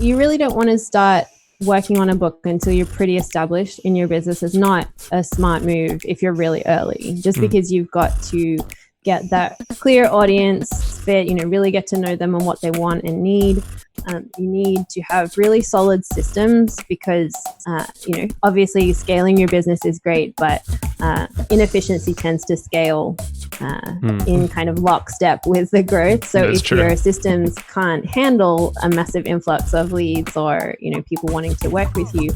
you really don't want to start working on a book until you're pretty established in your business is not a smart move if you're really early, just because you've got to get that clear audience fit, really get to know them and what they want and need. You need to have really solid systems because, obviously scaling your business is great, but inefficiency tends to scale in kind of lockstep with the growth. So if your systems can't handle a massive influx of leads or, people wanting to work with you,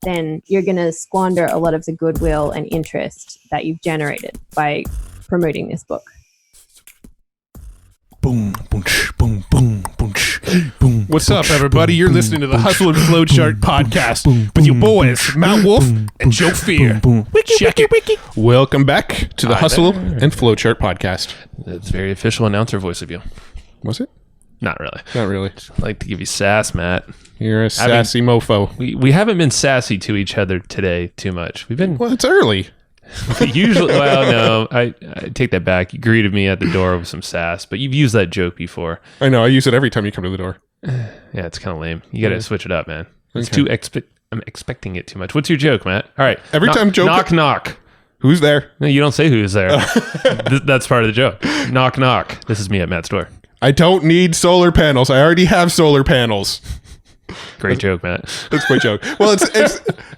then you're going to squander a lot of the goodwill and interest that you've generated by promoting this book. Boom, boom, boom, boom, boom, boom. What's up, everybody? You're listening to the Hustle and Flowchart podcast with your boys, Matt Wolf and Joe Fear. Check it. Welcome back to the Hustle and Flowchart podcast. That's very official announcer voice of you. Was it? Not really. Not really. I'd like to give you sass, Matt. You're a sassy mofo. We haven't been sassy to each other today too much. We've been... Well, it's early. Usually, well, no, I take that back. You greeted me at the door with some sass, but you've used that joke before. I know. I use it every time you come to the door. Yeah, it's kind of lame. You got to switch it up, man. It's too I'm expecting it too much. What's your joke, Matt? All right. Every time joke. Knock, knock. Who's there? No, you don't say who's there. That's part of the joke. Knock, knock. This is me at Matt's door. I don't need solar panels. I already have solar panels. Great joke, Matt. That's a great joke. Well,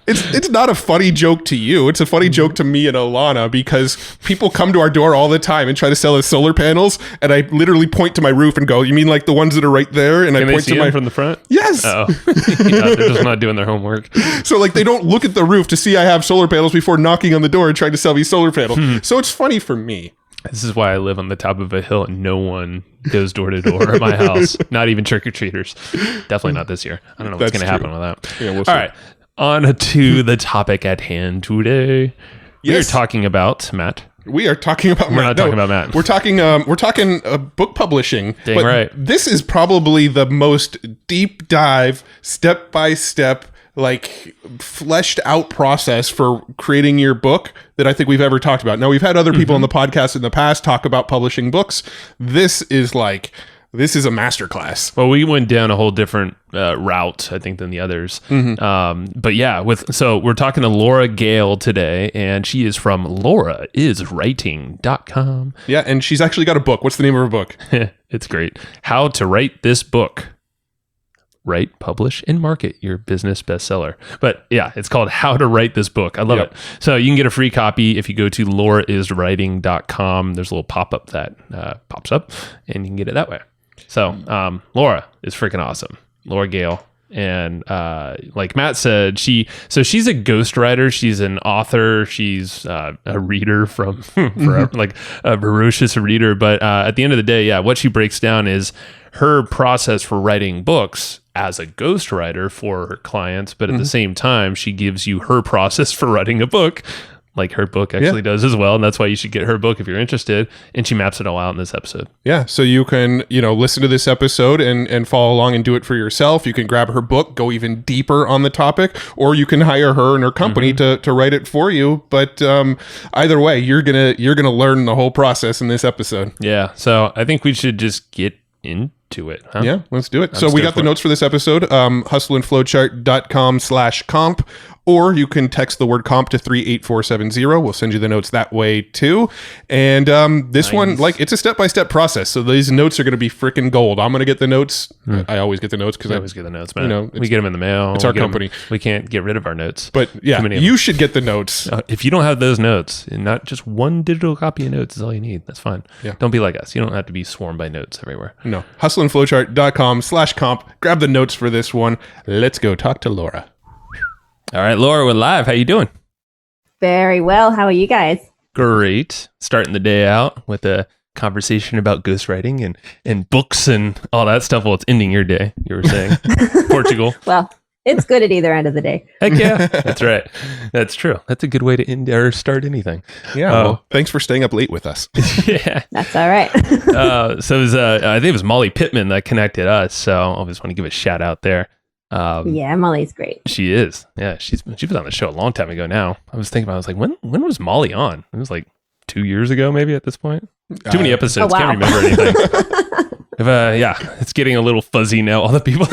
it's not a funny joke to you. It's a funny joke to me and Alana because people come to our door all the time and try to sell us solar panels, and I literally point to my roof and go, "You mean like the ones that are right there?" And Can I point they see to them from the front. Yes. Oh, they're just not doing their homework. So like they don't look at the roof to see I have solar panels before knocking on the door and trying to sell me solar panels. So it's funny for me. This is why I live on the top of a hill and no one goes door to door at my house. Not even trick-or-treaters. Definitely not this year. I don't know what's going to happen with that. Yeah, we'll see. All right. On to the topic at hand today. Yes. We're talking about Matt. We are talking about Matt. We're not talking about Matt. We're talking book publishing. Dang but right. This is probably the most deep dive, step-by-step, like fleshed out process for creating your book that I think we've ever talked about. Now, we've had other people on the podcast in the past talk about publishing books. This is a masterclass. Well, we went down a whole different route, I think, than the others. But yeah, so we're talking to Laura Gale today, and she is from lauraiswriting.com. Yeah, and she's actually got a book. What's the name of her book? It's great. How to Write This Book. Write, publish, and market your business bestseller. But yeah, it's called How to Write This Book. I love it. So you can get a free copy if you go to lauraiswriting.com. There's a little pop-up that pops up, and you can get it that way. So Laura is freaking awesome. Laura Gale. And like Matt said, she's a ghostwriter. She's an author. She's a reader from forever, like a voracious reader. But at the end of the day, what she breaks down is her process for writing books as a ghostwriter for her clients. But at the same time, she gives you her process for writing a book, like her book actually does as well. And that's why you should get her book if you're interested. And she maps it all out in this episode. Yeah. So you can, listen to this episode and follow along and do it for yourself. You can grab her book, go even deeper on the topic, or you can hire her and her company to write it for you. But either way, you're going to learn the whole process in this episode. Yeah. So I think we should just get into it. Huh? Yeah, let's do it. So we got the notes for this episode, hustleandflowchart.com/comp, or you can text the word comp to 38470. We'll send you the notes that way too. And this one, it's a step-by-step process. So these notes are going to be freaking gold. I'm going to get the notes. I always get the notes because I always get the notes, man. We get them in the mail. It's our company. We can't get rid of our notes. But yeah, you should get the notes. If you don't have those notes, and not just one digital copy of notes is all you need, that's fine. Yeah. Don't be like us. You don't have to be swarmed by notes everywhere. No. hustleandflowchart.com/comp. Grab the notes for this one. Let's go talk to Laura. All right, Laura, we're live. How you doing? Very well. How are you guys? Great. Starting the day out with a conversation about ghostwriting and books and all that stuff. Well, it's ending your day, you were saying. Portugal. Well, it's good at either end of the day. Heck yeah. That's right. That's true. That's a good way to end or start anything. Yeah. Well, thanks for staying up late with us. Yeah. That's all right. So it was, I think it was Molly Pittman that connected us. So I just want to give a shout out there. Yeah, Molly's great. She is. Yeah, she was on the show a long time ago now. I was like, when was Molly on? It was like 2 years ago, maybe at this point. Too many episodes. Can't remember anything. It's getting a little fuzzy now. All the people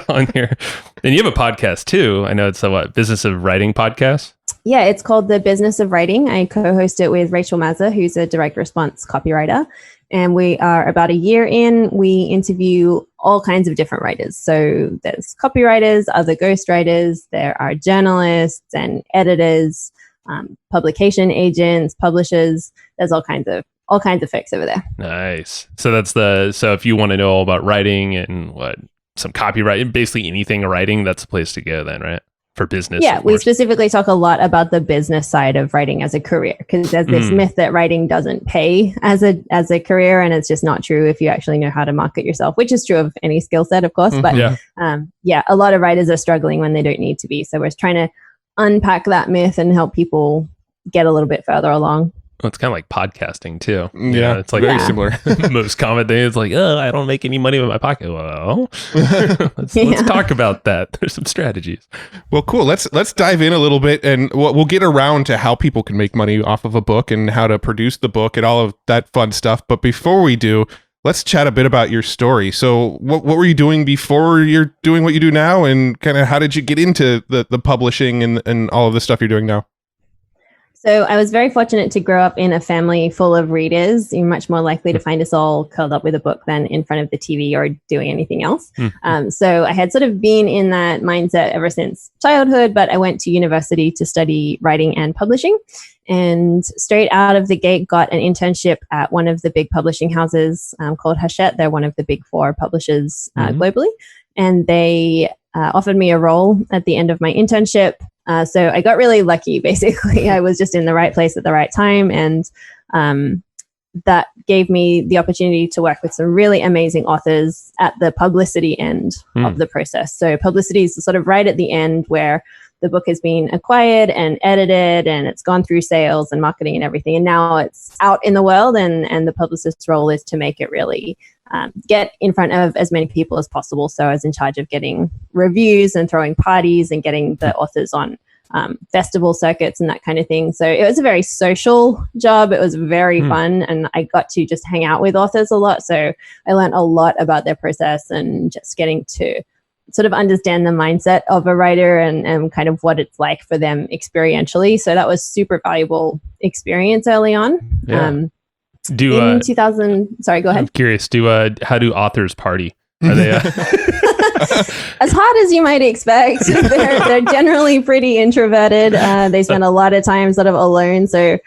on here, and you have a podcast too. I know it's a Business of Writing podcast. Yeah, it's called The Business of Writing. I co-host it with Rachel Mazza, who's a direct response copywriter. And we are about a year in. We interview all kinds of different writers. So there's copywriters, other ghostwriters, there are journalists and editors, publication agents, publishers. There's all kinds of folks over there. Nice. So so if you want to know all about writing and some copyright, basically anything writing, that's a place to go then, right? For business. Yeah, we specifically talk a lot about the business side of writing as a career, because there's this myth that writing doesn't pay as a career, and it's just not true if you actually know how to market yourself, which is true of any skill set, of course. But a lot of writers are struggling when they don't need to be. So we're trying to unpack that myth and help people get a little bit further along. Well, it's kind of like podcasting too. Yeah, it's like very similar. Most common thing is like, I don't make any money with my pocket. Well, let's talk about that. There's some strategies. Well, cool. Let's dive in a little bit, and we'll get around to how people can make money off of a book and how to produce the book and all of that fun stuff. But before we do, let's chat a bit about your story. So what were you doing before you're doing what you do now, and kind of how did you get into the publishing and all of the stuff you're doing now? So I was very fortunate to grow up in a family full of readers. You're much more likely to find us all curled up with a book than in front of the TV or doing anything else. So I had sort of been in that mindset ever since childhood, but I went to university to study writing and publishing. And straight out of the gate, got an internship at one of the big publishing houses called Hachette. They're one of the big 4 publishers globally. And they offered me a role at the end of my internship. So I got really lucky, basically. I was just in the right place at the right time. And that gave me the opportunity to work with some really amazing authors at the publicity end of the process. So publicity is sort of right at the end where the book has been acquired and edited and it's gone through sales and marketing and everything. And now it's out in the world, and the publicist's role is to make it really get in front of as many people as possible. So I was in charge of getting reviews and throwing parties and getting the authors on festival circuits and that kind of thing. So it was a very social job. It was very fun, and I got to just hang out with authors a lot. So I learned a lot about their process and just getting to sort of understand the mindset of a writer and kind of what it's like for them experientially. So that was super valuable experience early on. Yeah. In 2000, sorry, go ahead. I'm curious. How do authors party? Are they as hard as you might expect? They're generally pretty introverted. They spend a lot of time sort of alone. So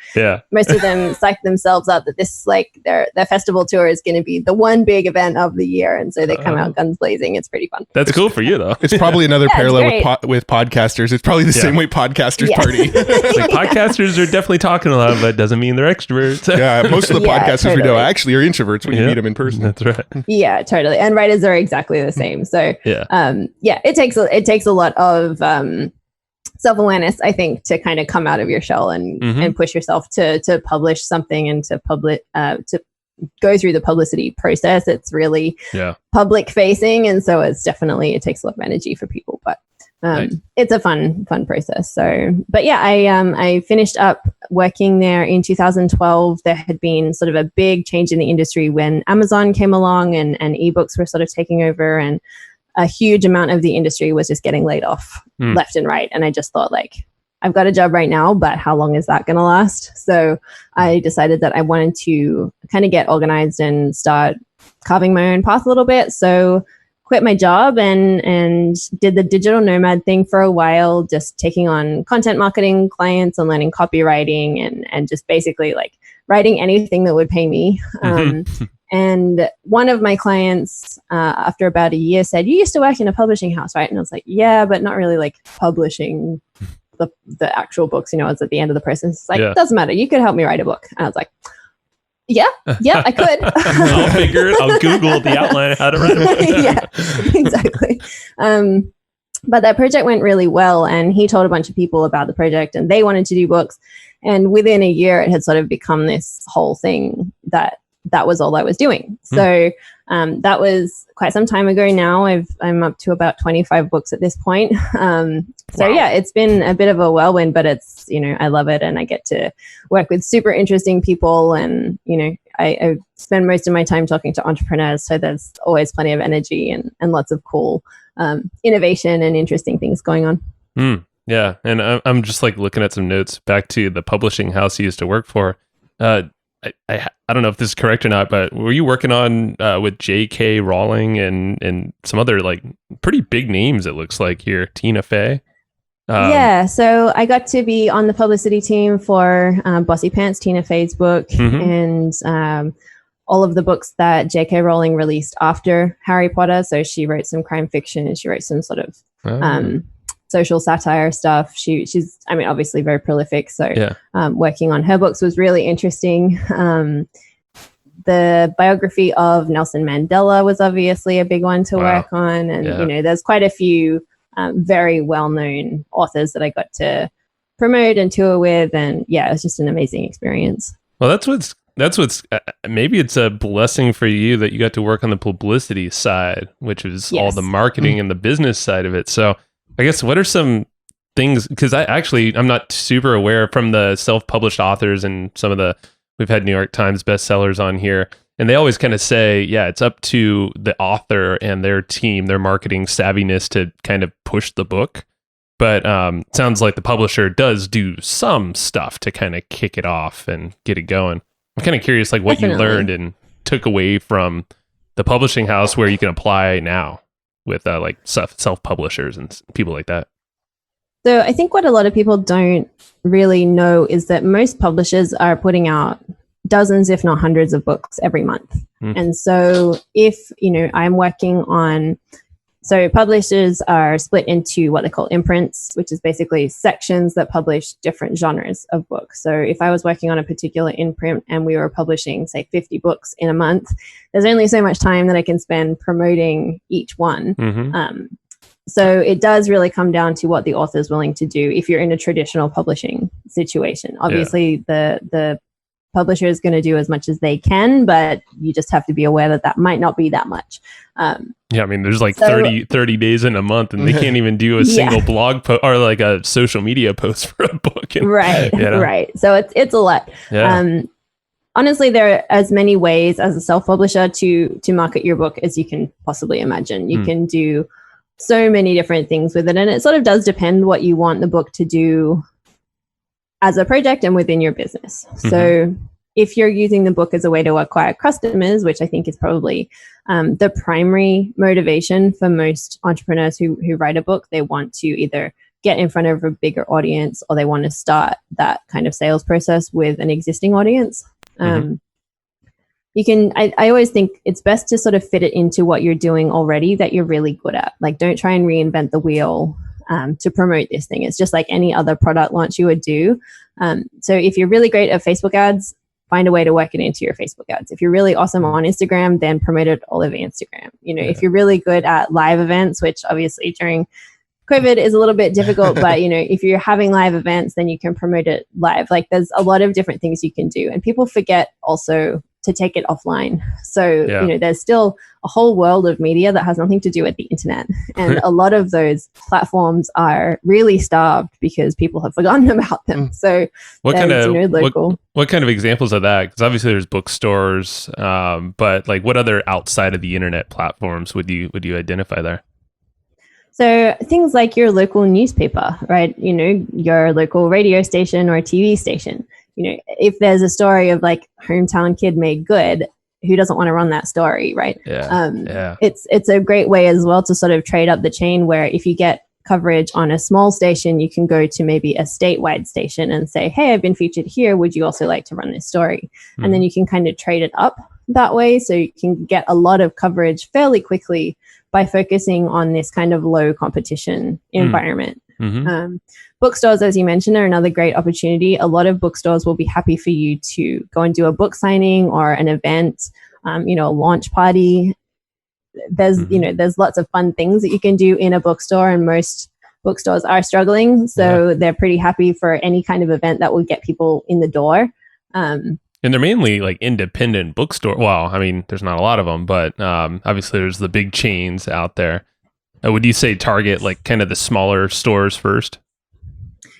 most of them psych themselves up that this their festival tour is going to be the one big event of the year, and so they come out guns blazing. It's pretty fun. That's cool for you, though. It's probably another parallel with podcasters. It's probably the same way podcasters party. Podcasters are definitely talking a lot, but it doesn't mean they're extroverts. Yeah, most of the podcasters we know actually are introverts when you meet them in person. That's right. Yeah, totally. And writers are exactly the same. So it takes a lot of self-awareness, I think, to kind of come out of your shell and push yourself to publish something and to go through the publicity process. It's really public facing, and so it takes a lot of energy for people, but it's a fun process. So, but yeah, I finished up working there in 2012. There had been sort of a big change in the industry when Amazon came along and ebooks were sort of taking over, and a huge amount of the industry was just getting laid off left and right. And I just thought, I've got a job right now, but how long is that going to last? So I decided that I wanted to kind of get organized and start carving my own path a little bit. So quit my job and did the digital nomad thing for a while, just taking on content marketing clients and learning copywriting and just basically writing anything that would pay me. And one of my clients, after about a year, said, "You used to work in a publishing house, right?" And I was like, "Yeah, but not really publishing the actual books, it's at the end of the process." It's it doesn't matter. You could help me write a book. And I was like, yeah, I could. I'll figure it. I'll Google the outline of how to write a book. Yeah, exactly. But that project went really well, and he told a bunch of people about the project, and they wanted to do books. And within a year, it had sort of become this whole thing that was all I was doing. So that was quite some time ago now. I'm up to about 25 books at this point. So yeah, it's been a bit of a whirlwind, but it's, I love it, and I get to work with super interesting people and, I spend most of my time talking to entrepreneurs, so there's always plenty of energy and lots of cool innovation and interesting things going on. Yeah, and I'm just like looking at some notes back to the publishing house you used to work for. I don't know if this is correct or not, but were you working on with J.K. Rowling and some other like pretty big names? It looks like here, Tina Fey. Yeah, so I got to be on the publicity team for Bossy Pants, Tina Fey's book, and all of the books that J.K. Rowling released after Harry Potter. So she wrote some crime fiction and she wrote some sort of social satire stuff. She's, I mean, obviously very prolific. So working on her books was really interesting. The biography of Nelson Mandela was obviously a big one to work on. And, you know, there's quite a few very well-known authors that I got to promote and tour with. And yeah, it was just an amazing experience. Well, that's what's maybe it's a blessing for you that you got to work on the publicity side, which is all the marketing and the business side of it. So I guess what are some things, because I'm not super aware from the self-published authors and some of we've had New York Times bestsellers on here, and they always kind of say, yeah, it's up to the author and their team, their marketing savviness to kind of push the book. But sounds like the publisher does do some stuff to kind of kick it off and get it going. I'm kind of curious, like what you learned and took away from the publishing house where you can apply now with like self-publishers and people like that. So I think what a lot of people don't really know is that most publishers are putting out dozens, if not hundreds of books every month. And so if, you know, I'm working on, so publishers are split into what they call imprints, which is basically sections that publish different genres of books. So if I was working on a particular imprint and we were publishing, say, 50 books in a month, there's only so much time that I can spend promoting each one. So it does really come down to what the author is willing to do if you're in a traditional publishing situation. Obviously, the publisher is going to do as much as they can, but you just have to be aware that might not be that much. Yeah, I mean, there's like 30 days in a month, and they can't even do a single blog post or like a social media post for a book. And, right. So it's a lot. Honestly, there are as many ways as a self-publisher to market your book as you can possibly imagine. You can do so many different things with it, and it sort of does depend what you want the book to do as a project and within your business. So if you're using the book as a way to acquire customers, which I think is probably the primary motivation for most entrepreneurs who write a book, they want to either get in front of a bigger audience or they want to start that kind of sales process with an existing audience. You can, I always think it's best to sort of fit it into what you're doing already that you're really good at. Like, don't try and reinvent the wheel to promote this thing. It's just like any other product launch you would do. So if you're really great at Facebook ads, find a way to work it into your Facebook ads. If you're really awesome on Instagram, then promote it all over Instagram. You know, if you're really good at live events, which obviously during COVID is a little bit difficult, but you know, if you're having live events, then you can promote it live. Like, there's a lot of different things you can do, and people forget also to take it offline. So, you know, there's still a whole world of media that has nothing to do with the internet. And a lot of those platforms are really starved because people have forgotten about them. So what kind of examples of that? Because obviously there's bookstores, but like what other outside of the internet platforms would you identify there? So things like your local newspaper, right? You know, your local radio station or TV station. You know, if there's a story of like hometown kid made good, who doesn't want to run that story, right? It's a great way as well to sort of trade up the chain, where if you get coverage on a small station, you can go to maybe a statewide station and say, hey, I've been featured here. Would you also like to run this story? And then you can kind of trade it up that way. So you can get a lot of coverage fairly quickly by focusing on this kind of low competition environment. Bookstores, as you mentioned, are another great opportunity. A lot of bookstores will be happy for you to go and do a book signing or an event, you know, a launch party. There's, you know, there's lots of fun things that you can do in a bookstore, and most bookstores are struggling. So they're pretty happy for any kind of event that will get people in the door. And they're mainly like independent bookstore. Well, I mean, there's not a lot of them, but obviously there's the big chains out there. Would you say target like kind of the smaller stores first?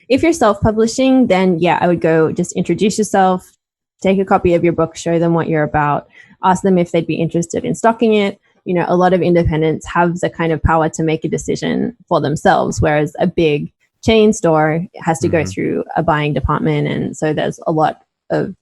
If you're self-publishing, then yeah, I would go just introduce yourself, take a copy of your book, show them what you're about, ask them if they'd be interested in stocking it. You know, a lot of independents have the kind of power to make a decision for themselves, whereas a big chain store has to go through a buying department. And so there's a lot of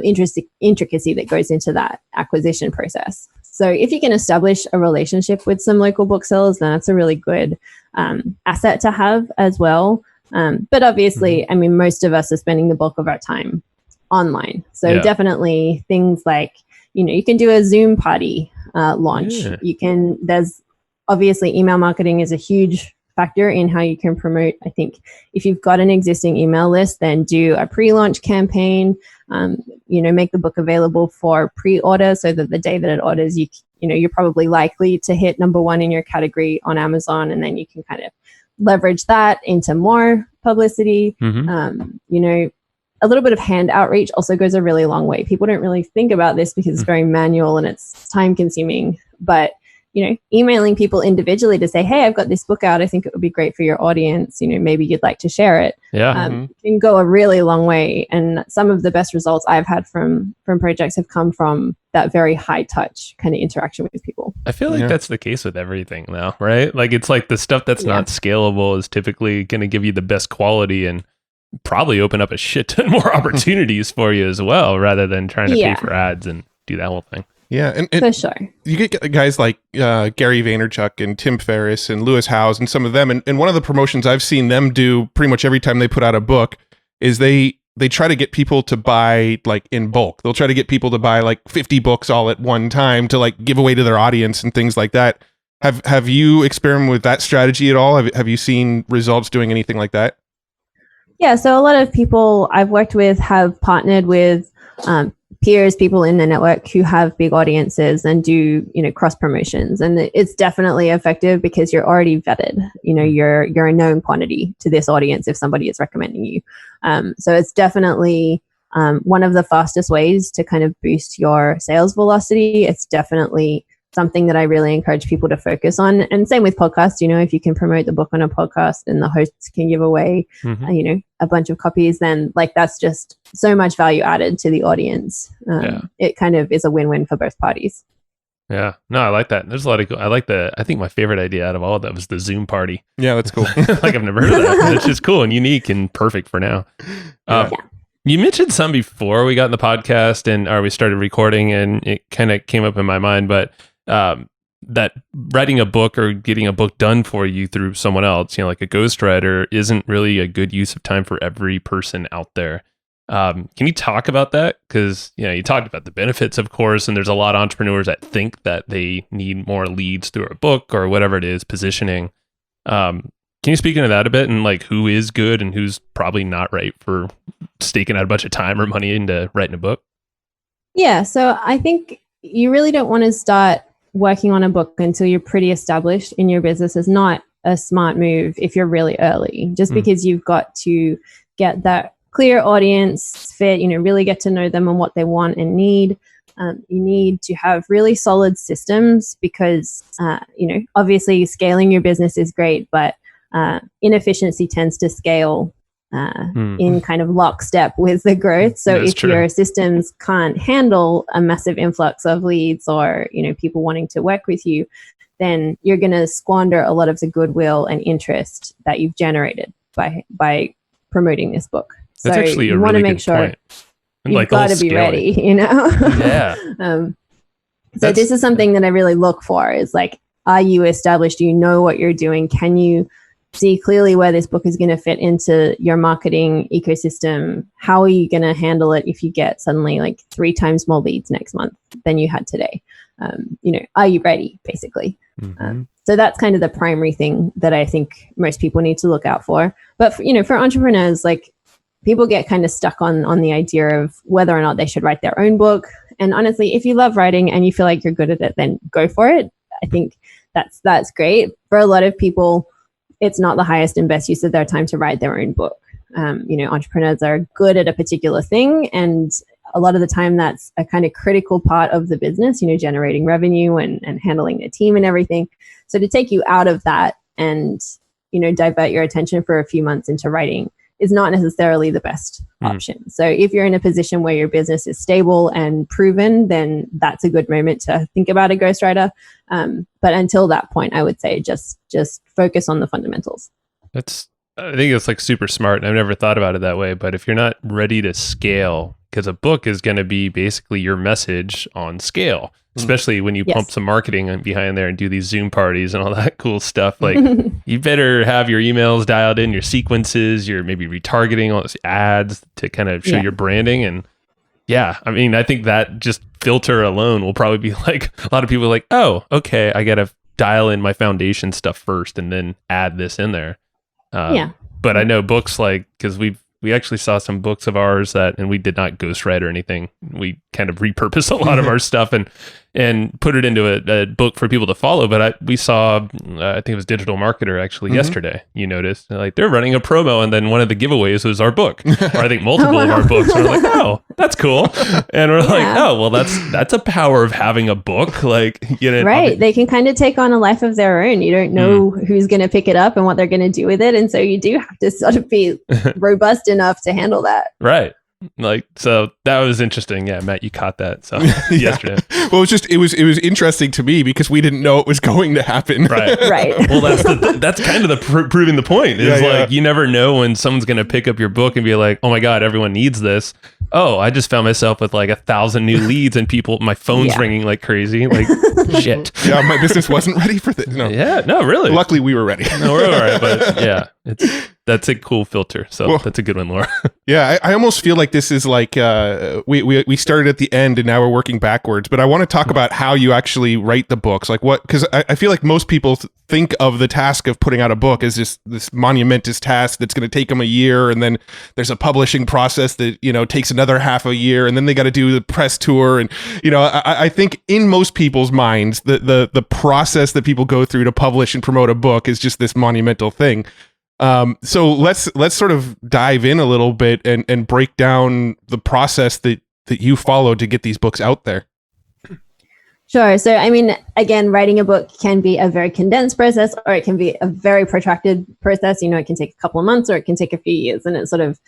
intricacy that goes into that acquisition process. So if you can establish a relationship with some local booksellers, then that's a really good asset to have as well. But obviously, I mean, most of us are spending the bulk of our time online. So definitely things like, you know, you can do a Zoom party launch. There's obviously email marketing is a huge factor in how you can promote. I think if you've got an existing email list, then do a pre-launch campaign, you know, make the book available for pre-order so that the day that it orders, you know, you're probably likely to hit number 1 in your category on Amazon, and then you can kind of leverage that into more publicity. You know, a little bit of hand outreach also goes a really long way. People don't really think about this because it's very manual and it's time consuming, but you know, emailing people individually to say, hey, I've got this book out. I think it would be great for your audience. You know, maybe you'd like to share it. Can go a really long way. And some of the best results I've had from projects have come from that very high touch kind of interaction with people. I feel like that's the case with everything now, right? Like it's like the stuff that's not scalable is typically going to give you the best quality and probably open up a shit ton more opportunities for you as well, rather than trying to pay for ads and do that whole thing. Yeah, and for sure. You get guys like Gary Vaynerchuk and Tim Ferriss and Lewis Howes and some of them. And one of the promotions I've seen them do pretty much every time they put out a book is they try to get people to buy like in bulk. They'll try to get people to buy like 50 books all at one time to like give away to their audience and things like that. Have you experimented with that strategy at all? Have you seen results doing anything like that? Yeah, so a lot of people I've worked with have partnered with peers, people in the network who have big audiences and do, you know, cross promotions. And it's definitely effective because you're already vetted. You know, you're a known quantity to this audience if somebody is recommending you. So it's definitely one of the fastest ways to kind of boost your sales velocity. It's definitely something that I really encourage people to focus on. And same with podcasts, you know, if you can promote the book on a podcast and the hosts can give away, you know, a bunch of copies, then like that's just so much value added to the audience. It kind of is a win-win for both parties. Yeah, no, I like that. There's a lot of, I think my favorite idea out of all of that was the Zoom party. Yeah, that's cool. Like I've never heard of that. It's just cool and unique and perfect for now. You mentioned some before we got in the podcast or we started recording, and it kind of came up in my mind, but that writing a book or getting a book done for you through someone else, you know, like a ghostwriter, isn't really a good use of time for every person out there. Can you talk about that? Because, you know, you talked about the benefits, of course, and there's a lot of entrepreneurs that think that they need more leads through a book or whatever it is, positioning. Can you speak into that a bit and like who is good and who's probably not right for staking out a bunch of time or money into writing a book? Yeah, so I think you really don't want to start working on a book until you're pretty established in your business. Is not a smart move if you're really early, just because you've got to get that clear audience fit, you know, really get to know them and what they want and need. You need to have really solid systems because, you know, obviously scaling your business is great, but inefficiency tends to scale in kind of lockstep with the growth. So if your systems can't handle a massive influx of leads or, you know, people wanting to work with you, then you're going to squander a lot of the goodwill and interest that you've generated by promoting this book. So that's actually you a want really to make good sure point. you've got to be ready, you know? Yeah. So this is something that I really look for is like, are you established? Do you know what you're doing? Can you see clearly where this book is going to fit into your marketing ecosystem? How are you going to handle it if you get suddenly like 3 times more leads next month than you had today? You know, are you ready, basically? So that's kind of the primary thing that I think most people need to look out for. But for, you know, for entrepreneurs, like people get kind of stuck on the idea of whether or not they should write their own book. And honestly, if you love writing and you feel like you're good at it, then go for it. I think that's great. For a lot of people, it's not the highest and best use of their time to write their own book. You know, entrepreneurs are good at a particular thing, and a lot of the time that's a kind of critical part of the business, you know, generating revenue and handling the team and everything. So to take you out of that and, you know, divert your attention for a few months into writing is not necessarily the best option. So if you're in a position where your business is stable and proven, then that's a good moment to think about a ghostwriter. But until that point, I would say just focus on the fundamentals. I think it's like super smart, and I've never thought about it that way. But if you're not ready to scale, because a book is going to be basically your message on scale, especially when you pump some marketing behind there and do these Zoom parties and all that cool stuff. Like you better have your emails dialed in, your sequences, your maybe retargeting, all those ads to kind of show your branding. And I mean, I think that just filter alone will probably be like a lot of people are like, oh, okay, I got to dial in my foundation stuff first and then add this in there. But I know books because we actually saw some books of ours and we did not ghostwrite or anything. We kind of repurposed a lot of our stuff and put it into a book for people to follow. But we saw, I think it was Digital Marketer actually yesterday. You noticed they're running a promo, and then one of the giveaways was our book, or I think multiple of our books. And we're like, oh, that's cool. And we're like, oh, well, that's a power of having a book. Right. They can kind of take on a life of their own. You don't know who's going to pick it up and what they're going to do with it. And so you do have to sort of be robust enough to handle that. Right. So that was interesting. Yeah, Matt, you caught that. So yesterday. Well, it was interesting to me because we didn't know it was going to happen. Right. Well, that's kind of proving the point. Is you never know when someone's going to pick up your book and be like, oh my God, everyone needs this. Oh, I just found myself with 1,000 new leads and my phone's ringing like crazy. Shit. Yeah, my business wasn't ready for this. No. Yeah, no, really. Luckily, we were ready. No, we're all right. But that's a cool filter. So that's a good one, Laura. Yeah, I almost feel like this is we started at the end and now we're working backwards. But I want to talk about how you actually write the books. Because I feel like most people think of the task of putting out a book as this monumentous task that's going to take them a year, and then there's a publishing process that takes another half a year, and then they got to do the press tour, and I think in most people's minds the process that people go through to publish and promote a book is just this monumental thing. So let's sort of dive in a little bit and break down the process that you follow to get these books out there. Sure. So, I mean, again, writing a book can be a very condensed process, or it can be a very protracted process. It can take a couple of months, or it can take a few years. And it sort of,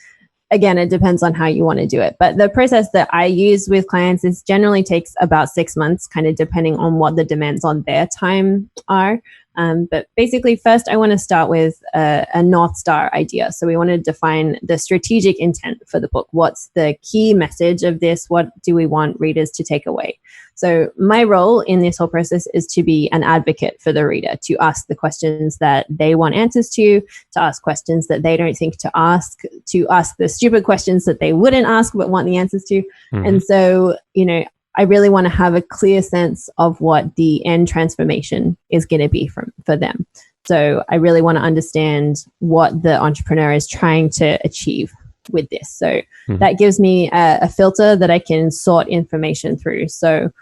again, it depends on how you want to do it. But the process that I use with clients is generally takes about 6 months, kind of depending on what the demands on their time are. But basically, first, I want to start with a North Star idea. So we want to define the strategic intent for the book. What's the key message of this? What do we want readers to take away? So my role in this whole process is to be an advocate for the reader, to ask the questions that they want answers to ask questions that they don't think to ask the stupid questions that they wouldn't ask but want the answers to. And so, I really want to have a clear sense of what the end transformation is going to be for them. So I really want to understand what the entrepreneur is trying to achieve with this. So that gives me a filter that I can sort information through. So,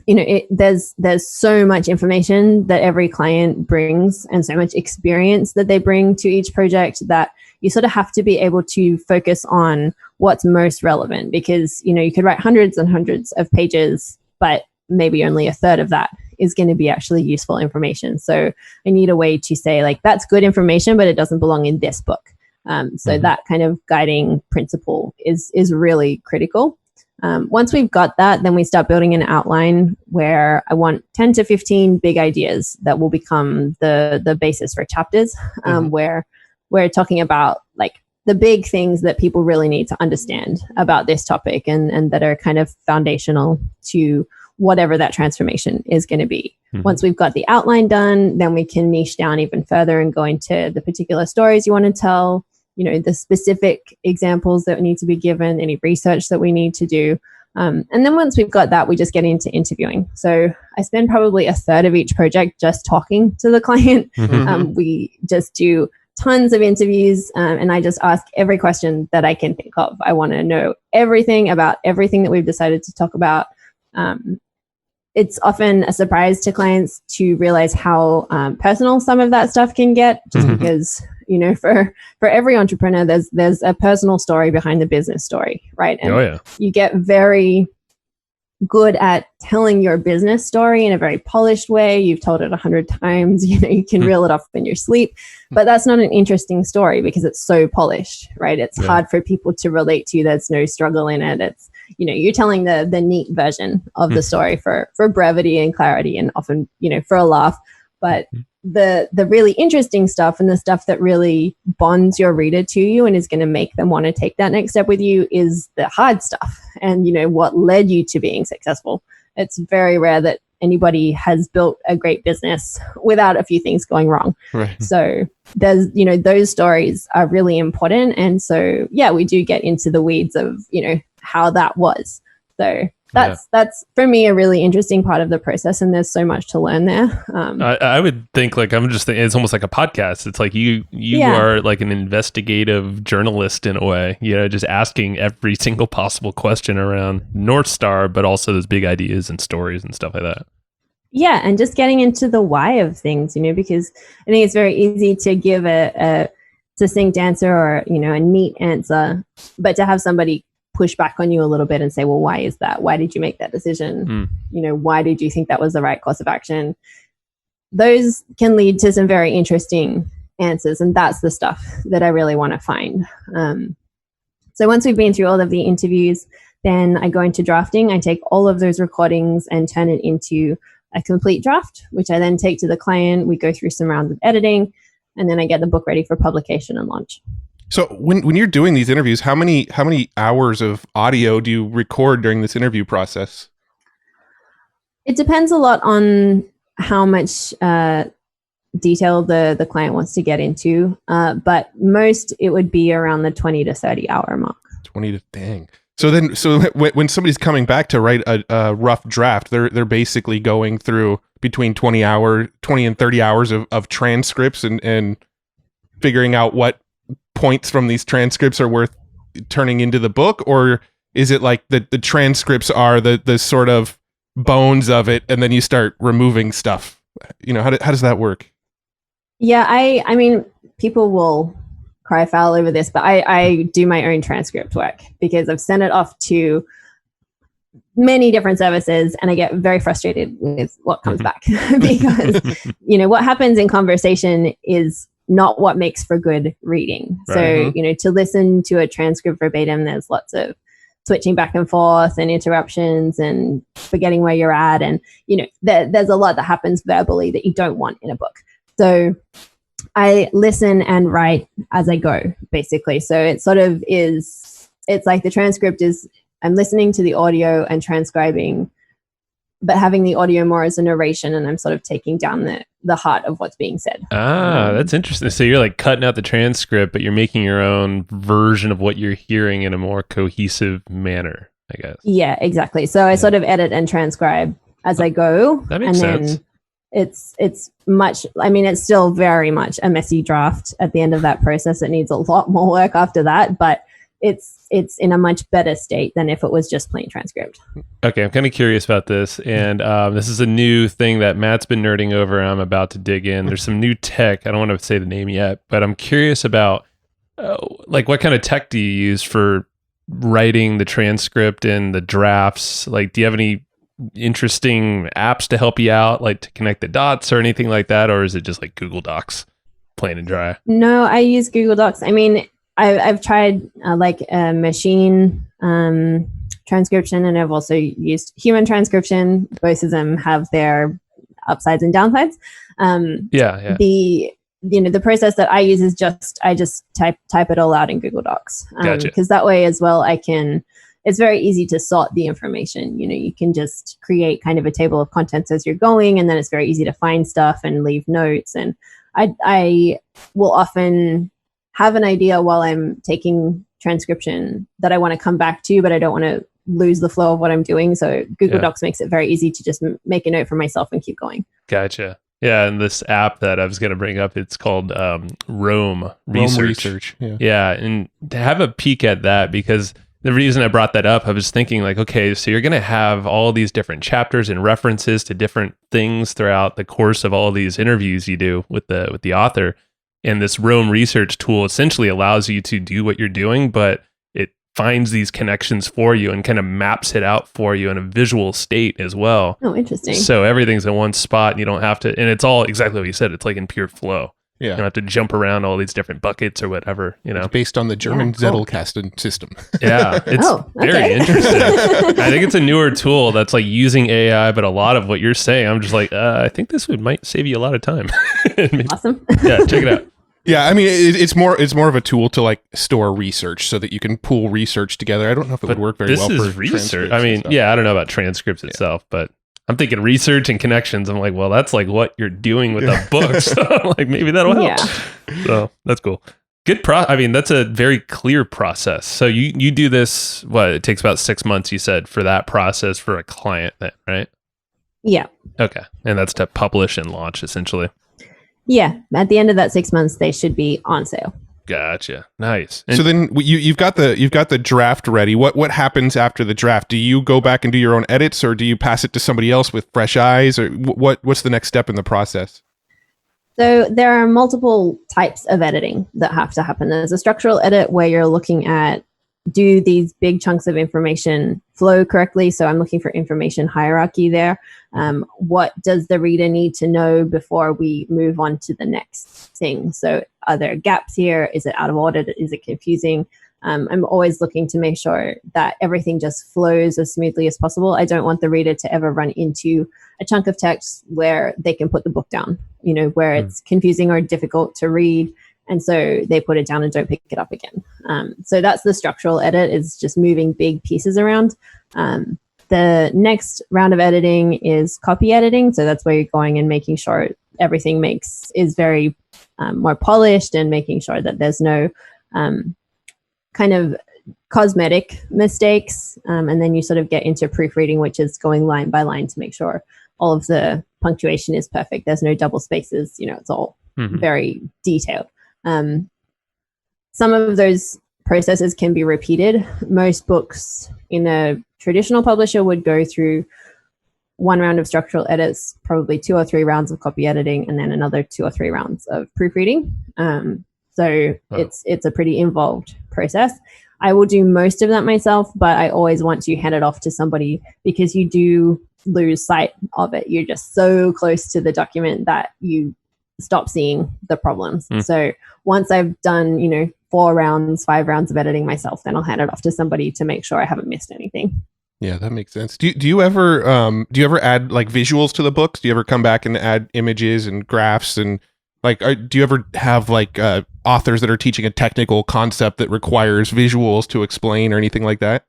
there's so much information that every client brings and so much experience that they bring to each project that you sort of have to be able to focus on what's most relevant, because, you could write hundreds and hundreds of pages, but maybe only a third of that is going to be actually useful information. So I need a way to say that's good information, but it doesn't belong in this book. So that kind of guiding principle is really critical. Once we've got that, then we start building an outline where I want 10 to 15 big ideas that will become the basis for chapters, where we're talking about the big things that people really need to understand about this topic and that are kind of foundational to whatever that transformation is going to be. Once we've got the outline done, then we can niche down even further and go into the particular stories you want to tell, the specific examples that need to be given, any research that we need to do. And then once we've got that, we just get into interviewing. So I spend probably a third of each project just talking to the client. We just do tons of interviews, and I just ask every question that I can think of. I want to know everything about everything that we've decided to talk about. It's often a surprise to clients to realize how personal some of that stuff can get, just because, for every entrepreneur, there's a personal story behind the business story, right? And you get very good at telling your business story in a very polished way. You've told it 100 times, you can reel it off in your sleep, but that's not an interesting story because it's so polished, right? It's hard for people to relate to. There's no struggle in it. It's, you're telling the neat version of the story for brevity and clarity and often, for a laugh. But the really interesting stuff and the stuff that really bonds your reader to you and is going to make them want to take that next step with you is the hard stuff and what led you to being successful. It's very rare that anybody has built a great business without a few things going wrong. Right. So there's those stories are really important, and so we do get into the weeds of how that was. So that's for me a really interesting part of the process, and there's so much to learn there. I would think I'm just thinking it's almost like a podcast. It's like you are like an investigative journalist in a way, just asking every single possible question around North Star, but also those big ideas and stories and stuff like that. Yeah, and just getting into the why of things, because I think it's very easy to give a succinct answer or a neat answer, but to have somebody push back on you a little bit and say, well, why is that? Why did you make that decision? Why did you think that was the right course of action? Those can lead to some very interesting answers. And that's the stuff that I really want to find. So once we've been through all of the interviews, then I go into drafting. I take all of those recordings and turn it into a complete draft, which I then take to the client. We go through some rounds of editing, and then I get the book ready for publication and launch. So when you're doing these interviews, how many hours of audio do you record during this interview process? It depends a lot on how much detail the client wants to get into, but most it would be around the 20 to 30 hour mark. 20 to dang. So when somebody's coming back to write a rough draft, they're basically going through between 20 and 30 hours of transcripts and figuring out what points from these transcripts are worth turning into the book, or is it like the transcripts are the sort of bones of it and then you start removing stuff? How does that work? Yeah, I mean, people will cry foul over this, but I do my own transcript work because I've sent it off to many different services and I get very frustrated with what comes back because what happens in conversation is not what makes for good reading. Right. So, to listen to a transcript verbatim, there's lots of switching back and forth and interruptions and forgetting where you're at. And, there's a lot that happens verbally that you don't want in a book. So I listen and write as I go, basically. So it sort of it's like the transcript is, I'm listening to the audio and transcribing, but having the audio more as a narration, and I'm sort of taking down the heart of what's being said. That's interesting. So you're like cutting out the transcript, but you're making your own version of what you're hearing in a more cohesive manner, I guess. Yeah, exactly. So I sort of edit and transcribe as I go. That makes sense. Then it's much, I mean, it's still very much a messy draft at the end of that process. It needs a lot more work after that, but it's in a much better state than if it was just plain transcript. Okay, I'm kind of curious about this, and this is a new thing that Matt's been nerding over, and I'm about to dig in. There's some new tech. I don't want to say the name yet, but I'm curious about like what kind of tech do you use for writing the transcript and the drafts? Like, do you have any interesting apps to help you out, like to connect the dots or anything like that, or is it just like Google Docs, plain and dry? No, I use Google Docs. I mean, I've tried like a machine transcription, and I've also used human transcription. Both of them have their upsides and downsides. The process that I use is I just type it all out in Google Docs, because that way as well it's very easy to sort the information. You can just create kind of a table of contents as you're going, and then it's very easy to find stuff and leave notes. And I will often have an idea while I'm taking transcription that I want to come back to, but I don't want to lose the flow of what I'm doing. So Google Docs makes it very easy to just make a note for myself and keep going. Gotcha. Yeah, and this app that I was going to bring up, it's called Rome Research. Yeah, and to have a peek at that, because the reason I brought that up, I was thinking like, okay, so you're going to have all these different chapters and references to different things throughout the course of all these interviews you do with the author. And this Rome Research tool essentially allows you to do what you're doing, but it finds these connections for you and kind of maps it out for you in a visual state as well. Oh, interesting. So everything's in one spot and you don't have to, and it's all exactly what you said. It's like in pure flow. Yeah. You don't have to jump around all these different buckets or whatever, you know. It's based on the German cool. Zettelkasten system. Yeah, it's very interesting. I think it's a newer tool that's like using AI, but a lot of what you're saying, I'm just like, I think this might save you a lot of time. Awesome. Yeah, check it out. Yeah, I mean, it's more of a tool to like store research so that you can pull research together. I don't know if it would work very well for this is research. I mean, I don't know about transcripts itself, but I'm thinking research and connections. I'm like, well, that's like what you're doing with a book. So like maybe that'll help. Yeah. So that's cool. Good I mean, that's a very clear process. So you do this, it takes about 6 months, you said, for that process for a client then, right? Yeah. Okay. And that's to publish and launch essentially. Yeah. At the end of that 6 months, they should be on sale. Gotcha. Nice. So then you've got the draft ready. What happens after the draft? Do you go back and do your own edits, or do you pass it to somebody else with fresh eyes, or what's the next step in the process? So there are multiple types of editing that have to happen. There's a structural edit where you're looking at, do these big chunks of information flow correctly? So I'm looking for information hierarchy there. What does the reader need to know before we move on to the next thing? So are there gaps here? Is it out of order? Is it confusing? I'm always looking to make sure that everything just flows as smoothly as possible. I don't want the reader to ever run into a chunk of text where they can put the book down, where it's confusing or difficult to read. And so they put it down and don't pick it up again. So that's the structural edit, is just moving big pieces around. The next round of editing is copy editing. So that's where you're going and making sure everything is very more polished, and making sure that there's no kind of cosmetic mistakes. And then you sort of get into proofreading, which is going line by line to make sure all of the punctuation is perfect. There's no double spaces. It's all very detailed. Some of those processes can be repeated. Most books in a traditional publisher would go through one round of structural edits, probably 2 or 3 rounds of copy editing, and then another 2 or 3 rounds of proofreading. It's a pretty involved process. I will do most of that myself, but I always want to hand it off to somebody, because you do lose sight of it. You're just so close to the document that you stop seeing the problems. So once I've done, 4 rounds, 5 rounds of editing myself, then I'll hand it off to somebody to make sure I haven't missed anything. Yeah, that makes sense. Do you ever add like visuals to the books? Do you ever come back and add images and graphs, and like do you ever have like authors that are teaching a technical concept that requires visuals to explain or anything like that?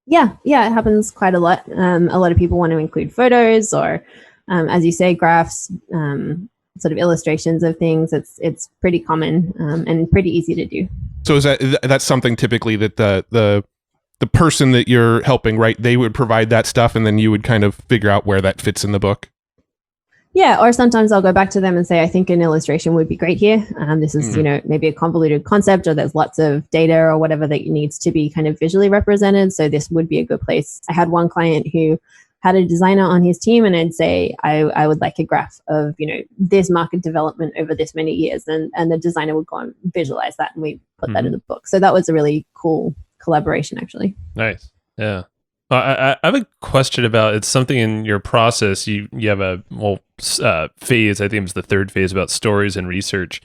Yeah, it happens quite a lot. A lot of people want to include photos or, as you say, graphs, sort of illustrations of things. It's pretty common and pretty easy to do. So is that's something typically that the person that you're helping write, they would provide that stuff, and then you would kind of figure out where that fits in the book? Yeah, or sometimes I'll go back to them and say, I think an illustration would be great here. This is, maybe a convoluted concept, or there's lots of data or whatever that needs to be kind of visually represented. So this would be a good place. I had one client who had a designer on his team, and I'd say, I would like a graph of, this market development over this many years. And the designer would go and visualize that, and we put that in the book. So that was a really cool collaboration, actually. Nice. Yeah. I have a question about, it's something in your process. You have a phase, I think it was the 3rd phase, about stories and research.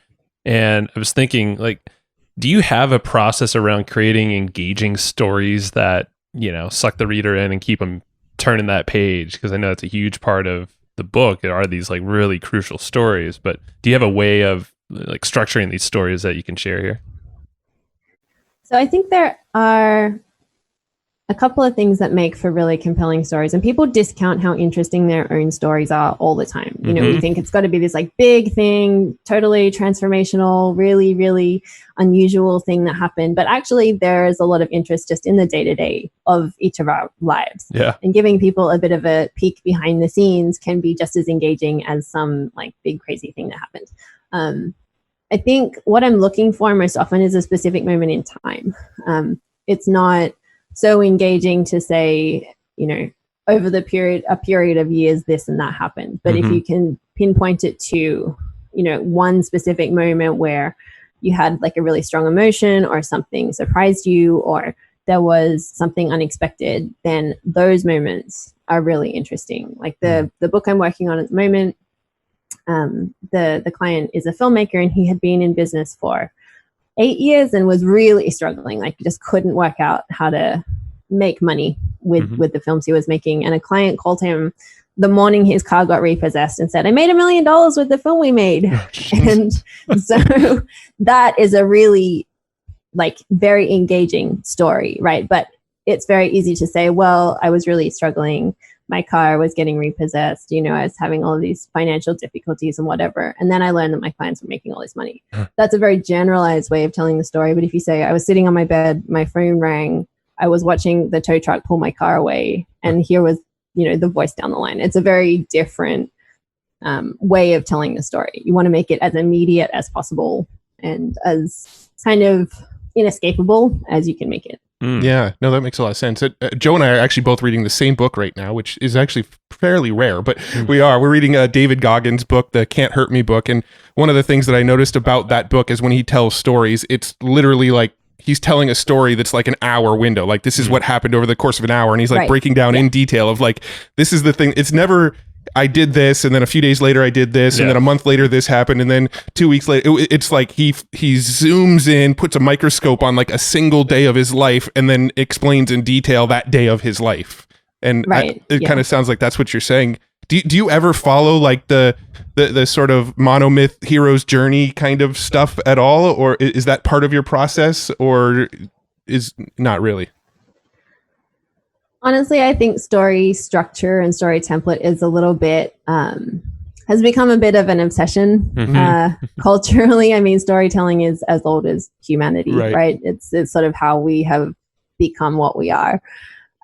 And I was thinking, like, do you have a process around creating engaging stories that, suck the reader in and keep them turning that page? Because I know it's a huge part of the book. There are these like really crucial stories, but do you have a way of like structuring these stories that you can share here? So I think there are a couple of things that make for really compelling stories, and people discount how interesting their own stories are all the time. We think it's got to be this like big thing, totally transformational, really, really unusual thing that happened. But actually there's a lot of interest just in the day-to-day of each of our lives. Yeah. And giving people a bit of a peek behind the scenes can be just as engaging as some like big crazy thing that happened. I think what I'm looking for most often is a specific moment in time. It's not so engaging to say, over a period of years, this and that happened. But if you can pinpoint it to, one specific moment where you had like a really strong emotion or something surprised you or there was something unexpected, then those moments are really interesting. Like the book I'm working on at the moment, the client is a filmmaker and he had been in business for 8 years and was really struggling. Like just couldn't work out how to make money with the films he was making. And a client called him the morning his car got repossessed and said, I made $1 million with the film we made. And so that is a really like very engaging story, right? But it's very easy to say, well, I was really struggling. My car was getting repossessed. You know, I was having all of these financial difficulties and whatever. And then I learned that my clients were making all this money. That's a very generalized way of telling the story. But if you say, I was sitting on my bed, my phone rang, I was watching the tow truck pull my car away, and here was, you know, the voice down the line. It's a very different way of telling the story. You want to make it as immediate as possible and as kind of inescapable as you can make it. Yeah, no, that makes a lot of sense. Joe and I are actually both reading the same book right now, which is actually fairly rare, but we're reading David Goggins' book, the Can't Hurt Me book. And one of the things that I noticed about that book is when he tells stories, it's literally like he's telling a story that's like an hour window. Like this is what happened over the course of an hour. And he's like breaking down in detail of like, this is the thing. It's never, I did this, and then a few days later I did this, and then a month later this happened, and then 2 weeks later it's like he zooms in, puts a microscope on like a single day of his life, and then explains in detail that day of his life. And it kind of sounds like that's what you're saying. Do you ever follow like the sort of monomyth hero's journey kind of stuff at all, or is that part of your process, or is not really? Honestly, I think story structure and story template is a little bit, has become a bit of an obsession culturally. I mean, storytelling is as old as humanity, right? It's sort of how we have become what we are.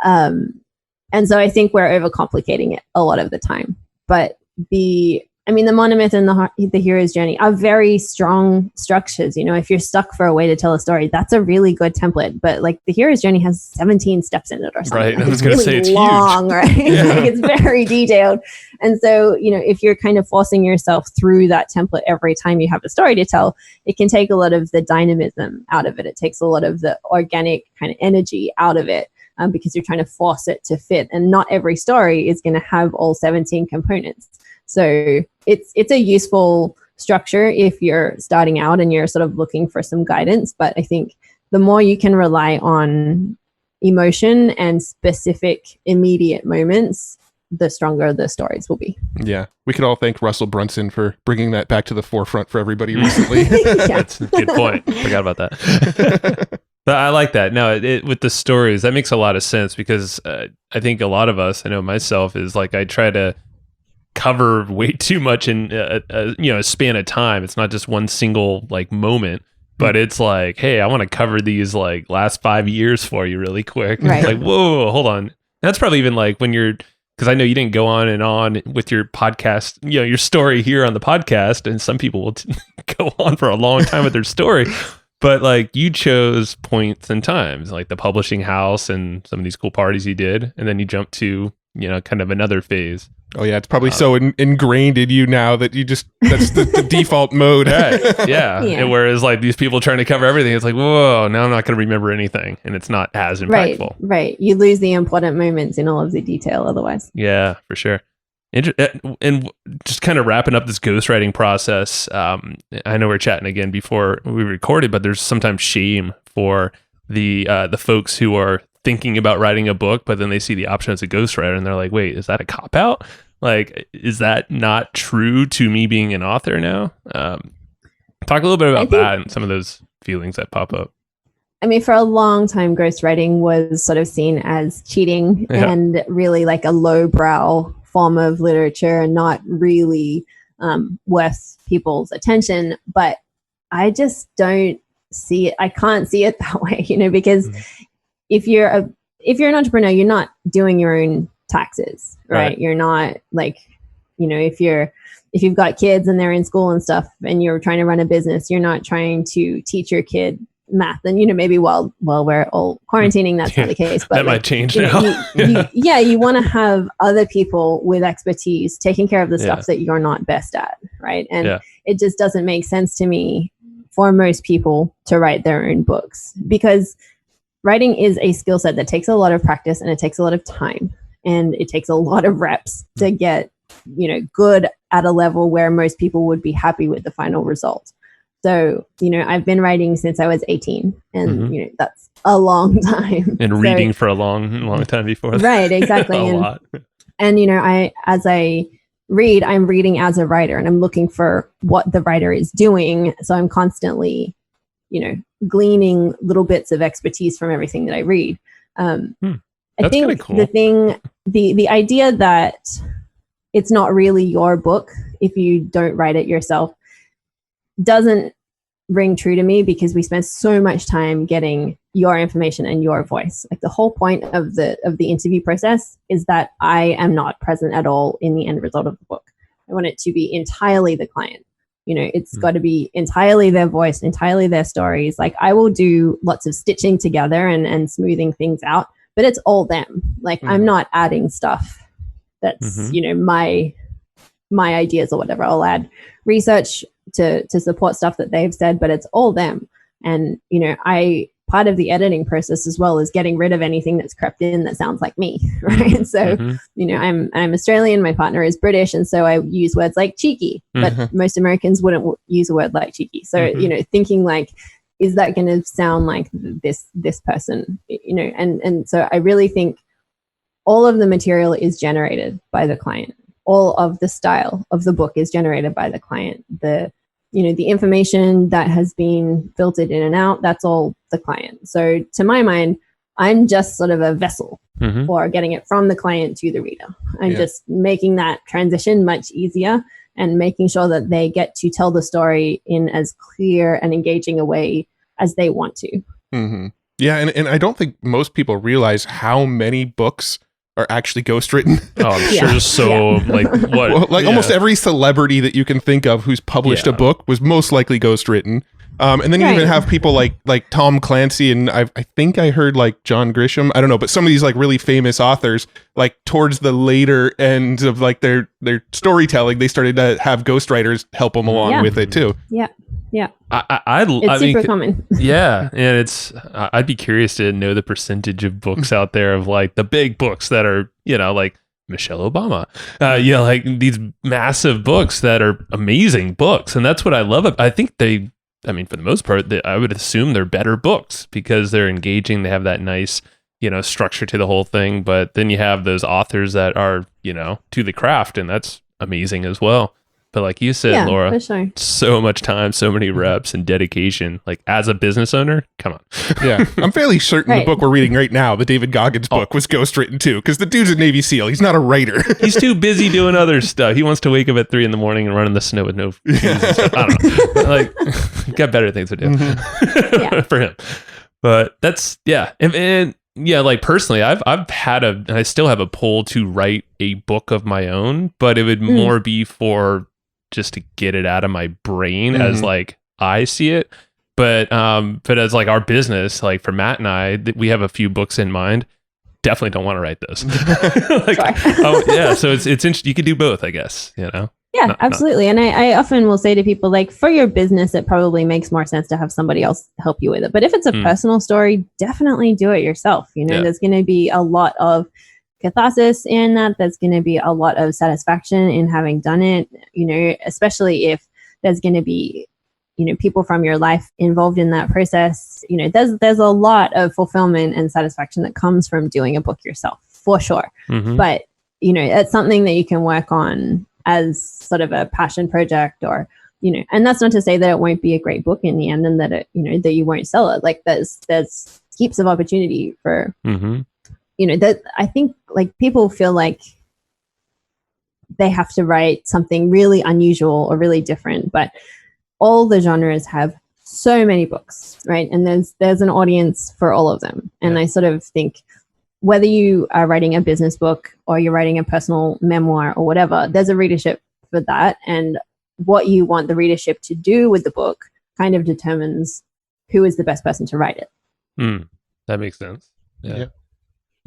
And so I think we're overcomplicating it a lot of the time. But the monomyth and the hero's journey are very strong structures. You know, if you're stuck for a way to tell a story, that's a really good template. But like the hero's journey has 17 steps in it or something. Right. Like, I was going to say it's long, huge. Right? Like it's very detailed. And so, you know, if you're kind of forcing yourself through that template every time you have a story to tell, it can take a lot of the dynamism out of it. It takes a lot of the organic kind of energy out of it. Because you're trying to force it to fit, and not every story is going to have all 17 components. So it's a useful structure if you're starting out and you're sort of looking for some guidance. But I think the more you can rely on emotion and specific immediate moments, the stronger the stories will be. Yeah. We could all thank Russell Brunson for bringing that back to the forefront for everybody recently. That's a good point. Forgot about that. But I like that. No, with the stories, that makes a lot of sense because I think a lot of us, I know myself, is like I try to cover way too much in a span of time. It's not just one single like moment, but it's like, hey, I want to cover these like last 5 years for you really quick. Right. It's like, whoa, hold on. That's probably even like when you're, because I know you didn't go on and on with your podcast, you know, your story here on the podcast, and some people will go on for a long time with their story. But like you chose points and times, like the publishing house and some of these cool parties you did, and then you jumped to, you know, kind of another phase. Oh yeah, it's probably so ingrained in you now that you just, that's the default mode. Right. Yeah. And whereas like these people trying to cover everything, it's like, whoa, now I'm not going to remember anything, and it's not as impactful. Right. You lose the important moments in all of the detail otherwise. Yeah, for sure. And just kind of wrapping up this ghostwriting process, I know we're chatting again before we recorded, but there's sometimes shame for the folks who are thinking about writing a book, but then they see the option as a ghostwriter and they're like, wait, is that a cop-out? Like, is that not true to me being an author now? Talk a little bit about that and some of those feelings that pop up. I mean, for a long time, ghostwriting was sort of seen as cheating and really like a lowbrow form of literature and not really worth people's attention. But I just don't see it. I can't see it that way, you know, because if you're an entrepreneur, you're not doing your own taxes, right? You're not like, you know, if you've got kids and they're in school and stuff and you're trying to run a business, you're not trying to teach your kid math. And, you know, maybe while we're all quarantining, that's not the case. But that might change now. You want to have other people with expertise taking care of the stuff that you're not best at, right? And it just doesn't make sense to me for most people to write their own books, because writing is a skill set that takes a lot of practice and it takes a lot of time and it takes a lot of reps to get, good at a level where most people would be happy with the final result. So, I've been writing since I was 18 and, that's a long time. And reading for a long, long time before that. Right, exactly. A lot. And, as I read, I'm reading as a writer and I'm looking for what the writer is doing. So I'm constantly, gleaning little bits of expertise from everything that I read. I think cool. the idea that it's not really your book if you don't write it yourself doesn't ring true to me, because we spend so much time getting your information and your voice. Like the whole point of the interview process is that I am not present at all in the end result of the book. I want it to be entirely the client. It's got to be entirely their voice, entirely their stories. Like I will do lots of stitching together and smoothing things out, but it's all them. Like I'm not adding stuff that's, my ideas or whatever. I'll add research to support stuff that they've said, but it's all them. And, part of the editing process as well is getting rid of anything that's crept in that sounds like me, right? So, I'm Australian, my partner is British, and so I use words like cheeky, but most Americans wouldn't use a word like cheeky. So, thinking like, is that going to sound like this person, and so I really think all of the material is generated by the client. All of the style of the book is generated by the client. The information that has been filtered in and out, that's all the client. So to my mind, I'm just sort of a vessel for getting it from the client to the reader. I'm just making that transition much easier and making sure that they get to tell the story in as clear and engaging a way as they want to. Yeah, and I don't think most people realize how many books are actually ghostwritten. Oh, I'm sure. So like what? Well, almost every celebrity that you can think of who's published a book was most likely ghostwritten. And then you even have people like Tom Clancy, and I think I heard like John Grisham. I don't know, but some of these like really famous authors, like towards the later end of like their storytelling, they started to have ghostwriters help them along with it too. Yeah. It's super common. Yeah, and I'd be curious to know the percentage of books out there of like the big books that are, like Michelle Obama, like these massive books that are amazing books, and that's what I love. I think for the most part, I would assume they're better books because they're engaging. They have that nice, structure to the whole thing. But then you have those authors that are, to the craft, and that's amazing as well. But like you said, Laura, for sure. So much time, so many reps and dedication. Like as a business owner, come on. Yeah, I'm fairly certain the book we're reading right now, the David Goggins book, was ghostwritten too, because the dude's a Navy SEAL. He's not a writer. He's too busy doing other stuff. He wants to wake up at 3 a.m. and run in the snow with no shoes and stuff. I don't know. Like, got better things to do for him. But that's and like personally, I've had and I still have a pull to write a book of my own, but it would more be for just to get it out of my brain as like I see it. But as like our business, like for Matt and I, we have a few books in mind. Definitely don't want to write those. So it's interesting. You could do both, I guess, Yeah, absolutely. And I often will say to people, like, for your business, it probably makes more sense to have somebody else help you with it. But if it's a personal story, definitely do it yourself. There's going to be a lot of catharsis in that. There's going to be a lot of satisfaction in having done it, especially if there's going to be, people from your life involved in that process. There's a lot of fulfillment and satisfaction that comes from doing a book yourself, for sure. But, it's something that you can work on as sort of a passion project, or, and that's not to say that it won't be a great book in the end and that it, that you won't sell it. Like there's heaps of opportunity for, that I think like people feel like they have to write something really unusual or really different, but all the genres have so many books, right? And there's an audience for all of them. And I sort of think whether you are writing a business book or you're writing a personal memoir or whatever, there's a readership for that. And what you want the readership to do with the book kind of determines who is the best person to write it. That makes sense. Yeah.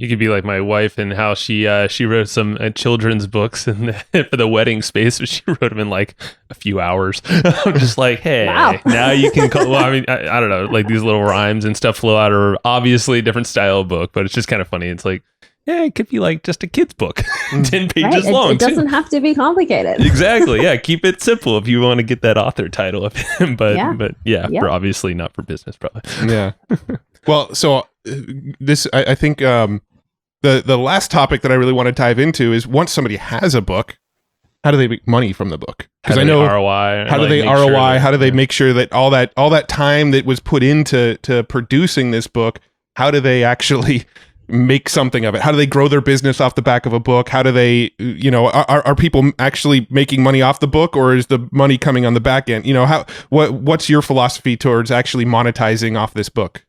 You could be like my wife and how she wrote some children's books and for the wedding space, but she wrote them in like a few hours. I'm just like, hey, Wow. now you can call, well, I mean, I don't know, like these little rhymes and stuff flow out of obviously a different style of book, but it's just kind of funny. It's like, yeah, it could be like just a kid's book, 10 pages Right. long. It doesn't have to be complicated. Exactly. Yeah. Keep it simple if you want to get that author title of him. But yeah, Yeah. for obviously not for business, probably. Yeah. Well, so this, I think the last topic that I really want to dive into is once somebody has a book, how do they make money from the book? Because I know ROI. How do they ROI? How do they make sure that all that time that was put into producing this book, how do they actually make something of it? How do they grow their business off the back of a book? How do they, are people actually making money off the book, or is the money coming on the back end? What's your philosophy towards actually monetizing off this book?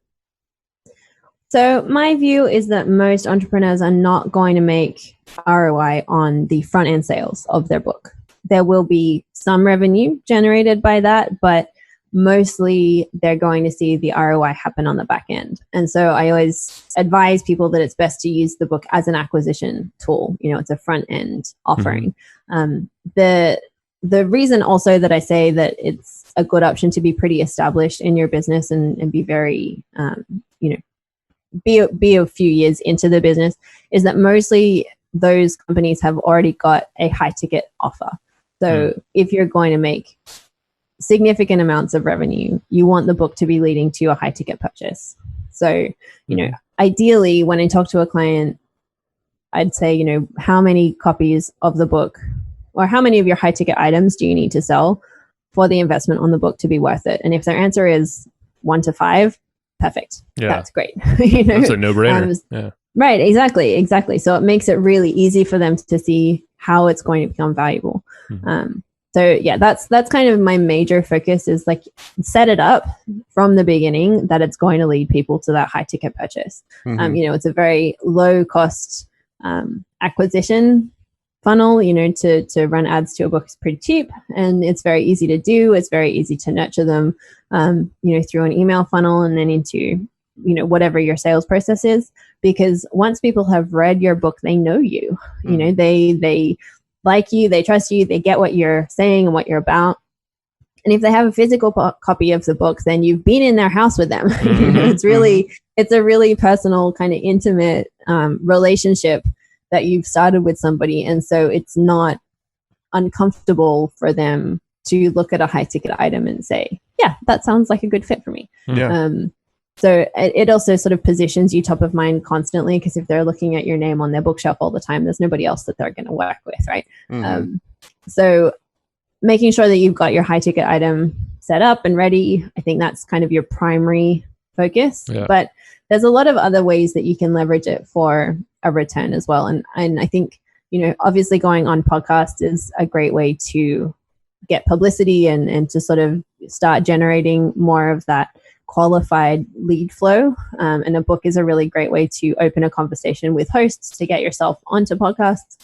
So my view is that most entrepreneurs are not going to make ROI on the front end sales of their book. There will be some revenue generated by that, but mostly they're going to see the ROI happen on the back end. And so I always advise people that it's best to use the book as an acquisition tool. It's a front end offering. The reason also that I say that it's a good option to be pretty established in your business and be very, be a few years into the business is that mostly those companies have already got a high ticket offer. So if you're going to make significant amounts of revenue, you want the book to be leading to a high ticket purchase. So, ideally when I talk to a client, I'd say, how many copies of the book or how many of your high ticket items do you need to sell for the investment on the book to be worth it? And if their answer is 1 to 5, perfect. Yeah. That's great. That's a no-brainer. Yeah. Right. Exactly. So it makes it really easy for them to see how it's going to become valuable. So yeah, that's kind of my major focus is like set it up from the beginning that it's going to lead people to that high ticket purchase. It's a very low cost acquisition funnel. To run ads to a book is pretty cheap, and it's very easy to do. It's very easy to nurture them, through an email funnel and then into whatever your sales process is. Because once people have read your book, they know you. They like you, they trust you, they get what you're saying and what you're about. And if they have a physical copy of the book, then you've been in their house with them. It's a really personal, kind of intimate relationship that you've started with somebody. And so it's not uncomfortable for them to look at a high ticket item and say, yeah, that sounds like a good fit for me. Yeah. So it also sort of positions you top of mind constantly, because if they're looking at your name on their bookshelf all the time, there's nobody else that they're going to work with, right? So making sure that you've got your high ticket item set up and ready, I think that's kind of your primary focus. Yeah. But there's a lot of other ways that you can leverage it for a return as well. And I think, obviously going on podcasts is a great way to get publicity and to sort of start generating more of that qualified lead flow. And a book is a really great way to open a conversation with hosts to get yourself onto podcasts.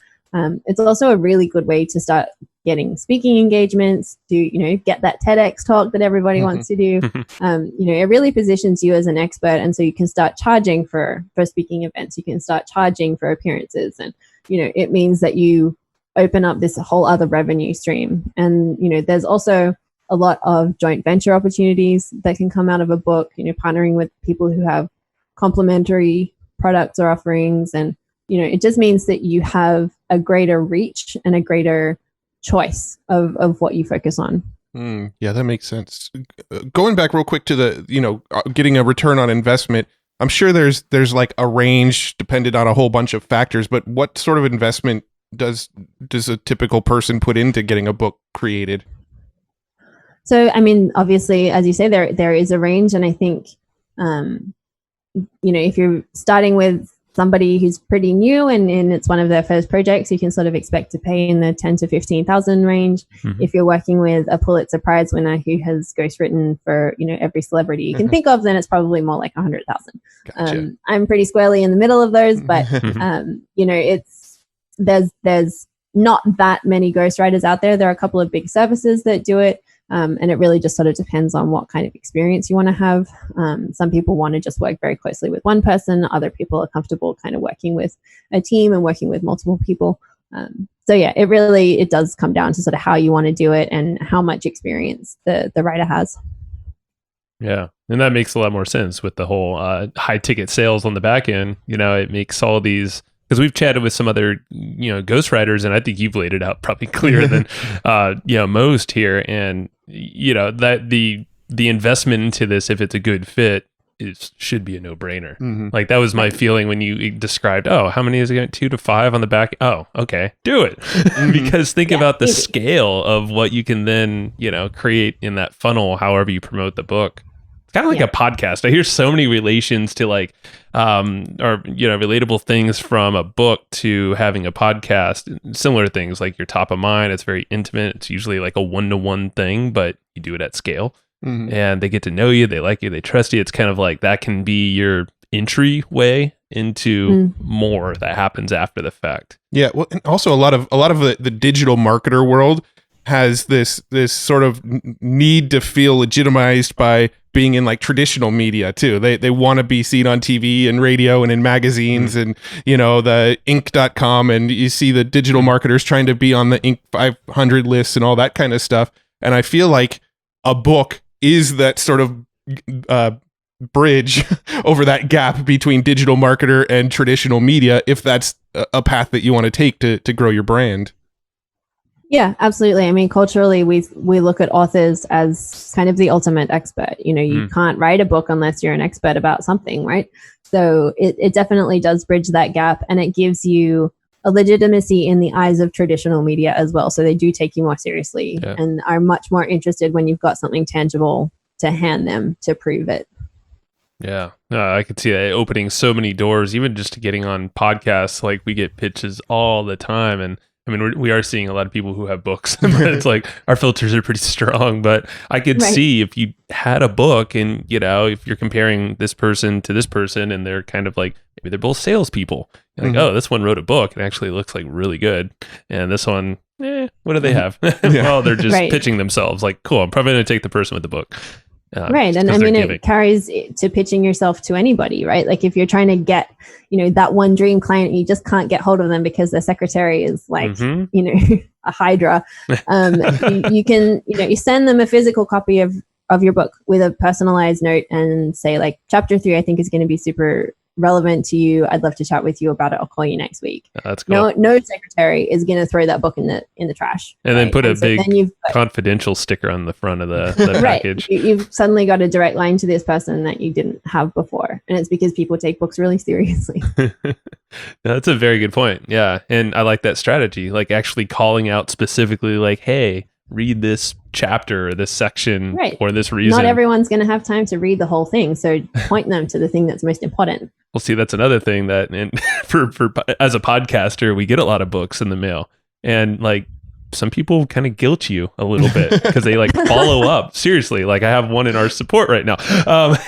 It's also a really good way to start getting speaking engagements, to, get that TEDx talk that everybody wants to do. It really positions you as an expert. And so you can start charging for speaking events. You can start charging for appearances. And, it means that you open up this whole other revenue stream. And, there's also a lot of joint venture opportunities that can come out of a book, partnering with people who have complementary products or offerings. And, it just means that you have a greater reach and a greater choice of what you focus on. Yeah, that makes sense. Going back real quick to the, getting a return on investment, I'm sure there's like a range dependent on a whole bunch of factors, but what sort of investment does a typical person put into getting a book created? So, I mean, obviously, as you say, there is a range. And I think, if you're starting with somebody who's pretty new and it's one of their first projects, you can sort of expect to pay in the 10 to 15,000 range. If you're working with a Pulitzer Prize winner who has ghostwritten for, every celebrity you can think of, then it's probably more like 100,000. Gotcha. I'm pretty squarely in the middle of those, but, there's not that many ghostwriters out there. There are a couple of big services that do it. And it really just sort of depends on what kind of experience you want to have. Some people want to just work very closely with one person. Other people are comfortable kind of working with a team and working with multiple people. So yeah, it does come down to sort of how you want to do it and how much experience the writer has. Yeah. And that makes a lot more sense with the whole high ticket sales on the back end. It makes all these, because we've chatted with some other, ghostwriters, and I think you've laid it out probably clearer than, most here. And, that the investment into this, if it's a good fit, should be a no-brainer. Mm-hmm. Like that was my feeling when you described, how many is it? 2 to 5 on the back. Oh, okay, do it. Because think about the scale of what you can then, create in that funnel, however you promote the book. It's kind of like a podcast. I hear so many relations to like, relatable things from a book to having a podcast. Similar things like you're top of mind. It's very intimate. It's usually like a 1-to-1 thing, but you do it at scale. Mm-hmm. And they get to know you, they like you, they trust you. It's kind of like that can be your entry way into more that happens after the fact. Yeah, well, and also a lot of the digital marketer world has this sort of need to feel legitimized by being in like traditional media too. They want to be seen on TV and radio and in magazines and the Inc.com, and you see the digital marketers trying to be on the Inc. 500 lists and all that kind of stuff. And I feel like a book is that sort of bridge over that gap between digital marketer and traditional media, if that's a path that you want to take to grow your brand. Yeah, absolutely. I mean, culturally, we look at authors as kind of the ultimate expert. You can't write a book unless you're an expert about something, right? So it definitely does bridge that gap, and it gives you a legitimacy in the eyes of traditional media as well. So they do take you more seriously and are much more interested when you've got something tangible to hand them to prove it. Yeah, I could see that opening so many doors, even just to getting on podcasts. Like we get pitches all the time, and I mean, we are seeing a lot of people who have books. It's like our filters are pretty strong, but I could see if you had a book and, if you're comparing this person to this person and they're kind of like, maybe they're both salespeople. You're like, oh, this one wrote a book and actually looks like really good. And this one, what do they have? Well, they're just pitching themselves. Like, cool, I'm probably going to take the person with the book. Right. And I mean, it carries to pitching yourself to anybody, right? Like if you're trying to get, that one dream client, you just can't get hold of them because their secretary is like, a hydra. You can, you send them a physical copy of your book with a personalized note and say like, chapter 3, I think is going to be super relevant to you. I'd love to chat with you about it. I'll call you next week. That's cool. No secretary is going to throw that book in the trash. And then put a big confidential sticker on the front of the package. You've suddenly got a direct line to this person that you didn't have before. And it's because people take books really seriously. That's a very good point. Yeah. And I like that strategy, like actually calling out specifically like, hey, read this chapter or this section for this reason. Not everyone's going to have time to read the whole thing. So point them to the thing that's most important. Well, see, that's another thing that for as a podcaster, we get a lot of books in the mail, and like some people kind of guilt you a little bit because they like follow up. Seriously, like I have one in our support right now,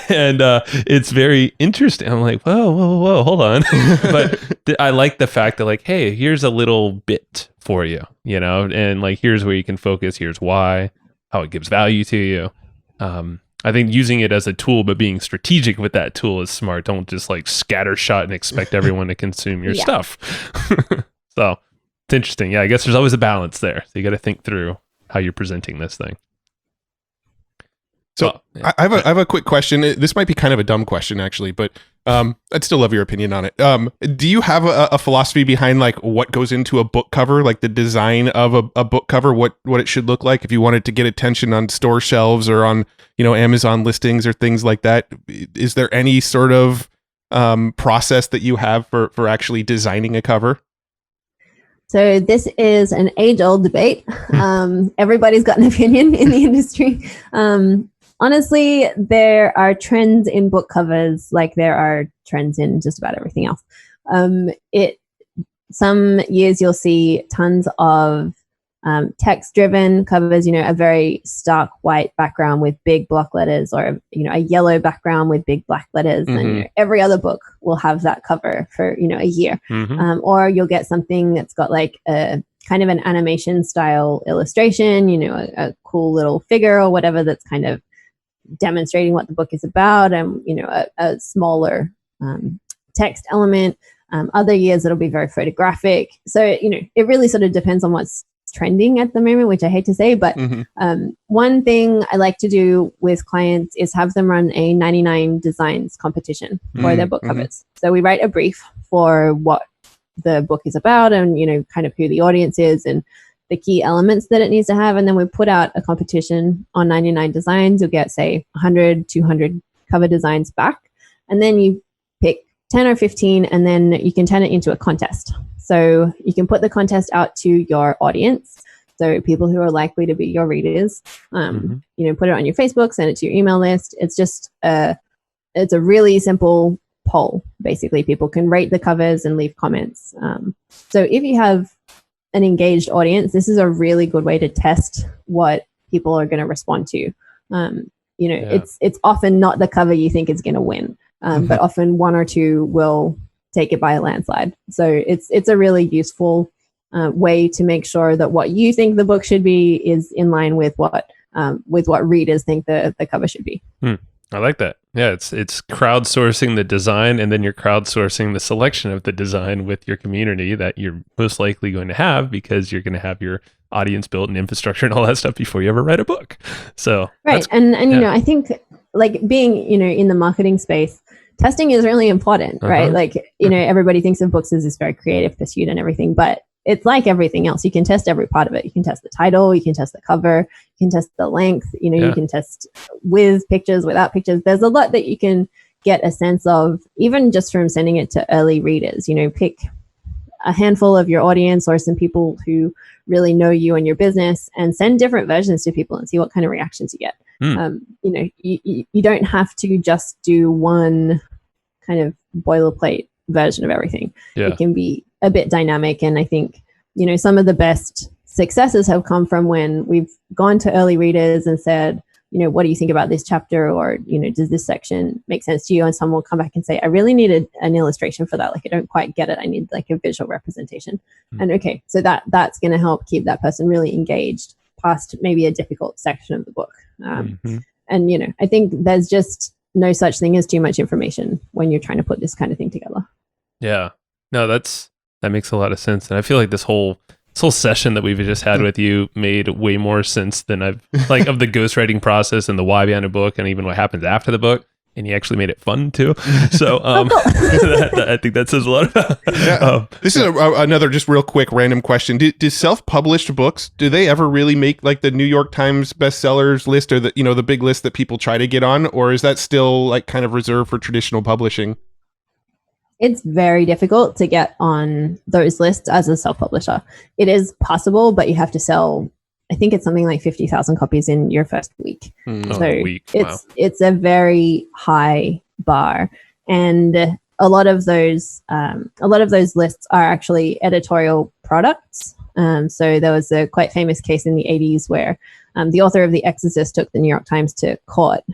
and it's very interesting. I'm like, whoa, hold on. But I like the fact that like, hey, here's a little bit for you, and like here's where you can focus. Here's why, how it gives value to you. I think using it as a tool, but being strategic with that tool is smart. Don't just like scattershot and expect everyone to consume your stuff. So it's interesting. Yeah, I guess there's always a balance there. So you got to think through how you're presenting this thing. So I have a quick question. This might be kind of a dumb question actually, but I'd still love your opinion on it. Do you have a philosophy behind like what goes into a book cover, like the design of a book cover, what it should look like if you wanted to get attention on store shelves or on, Amazon listings or things like that? Is there any sort of process that you have for actually designing a cover? So this is an age-old debate. Everybody's got an opinion in the industry. Honestly, there are trends in book covers like there are trends in just about everything else. Some years you'll see tons of text-driven covers, a very stark white background with big block letters, or a yellow background with big black letters. And every other book will have that cover for a year. Or you'll get something that's got like a kind of an animation style illustration, a cool little figure or whatever that's kind of demonstrating what the book is about, and a smaller text element. Other years it'll be very photographic. So it really sort of depends on what's trending at the moment, which I hate to say, but one thing I like to do with clients is have them run a 99 designs competition for their book covers. So we write a brief for what the book is about, and kind of who the audience is and the key elements that it needs to have, and then we put out a competition on 99 designs. You'll get, say, 100, 200 cover designs back, and then you pick 10 or 15, and then you can turn it into a contest. So you can put the contest out to your audience, so people who are likely to be your readers. Put it on your Facebook, send it to your email list. It's just it's a really simple poll. Basically, people can rate the covers and leave comments. So if you have an engaged audience, this is a really good way to test what people are going to respond to. It's often not the cover you think is going to win, but often one or two will take it by a landslide. So it's a really useful way to make sure that what you think the book should be is in line with what readers think the cover should be. I like that. Yeah, it's crowdsourcing the design, and then you're crowdsourcing the selection of the design with your community that you're most likely going to have, because you're going to have your audience built and infrastructure and all that stuff before you ever write a book. So right, and I think like being in the marketing space, testing is really important, right? Like everybody thinks of books as this very creative pursuit and everything, but it's like everything else. You can test every part of it. You can test the title, you can test the cover, you can test the length, you can test with pictures, without pictures. There's a lot that you can get a sense of, even just from sending it to early readers. Pick a handful of your audience or some people who really know you and your business, and send different versions to people and see what kind of reactions you get. You don't have to just do one kind of boilerplate version of everything. It can be a bit dynamic, and I think some of the best successes have come from when we've gone to early readers and said, what do you think about this chapter, or does this section make sense to you? And someone will come back and say, I really needed an illustration for that, like I don't quite get it, I need like a visual representation. And okay, so that's going to help keep that person really engaged past maybe a difficult section of the book. And I think there's just no such thing as too much information when you're trying to put this kind of thing together. Yeah, no, that makes a lot of sense. And I feel like this whole session that we've just had with you made way more sense than I've like of the ghostwriting process and the why behind a book, and even what happens after the book. And you actually made it fun too. So I think that says a lot about. This is another just real quick random question. Do self-published books, do they ever really make like the New York Times bestsellers list, or the big list that people try to get on, or is that still like kind of reserved for traditional publishing? It's very difficult to get on those lists as a self-publisher. It is possible, but you have to sell, I think it's something like 50,000 copies in your first week. It's a very high bar, and a lot of those lists are actually editorial products. So there was a quite famous case in the 80s where the author of The Exorcist took the New York Times to court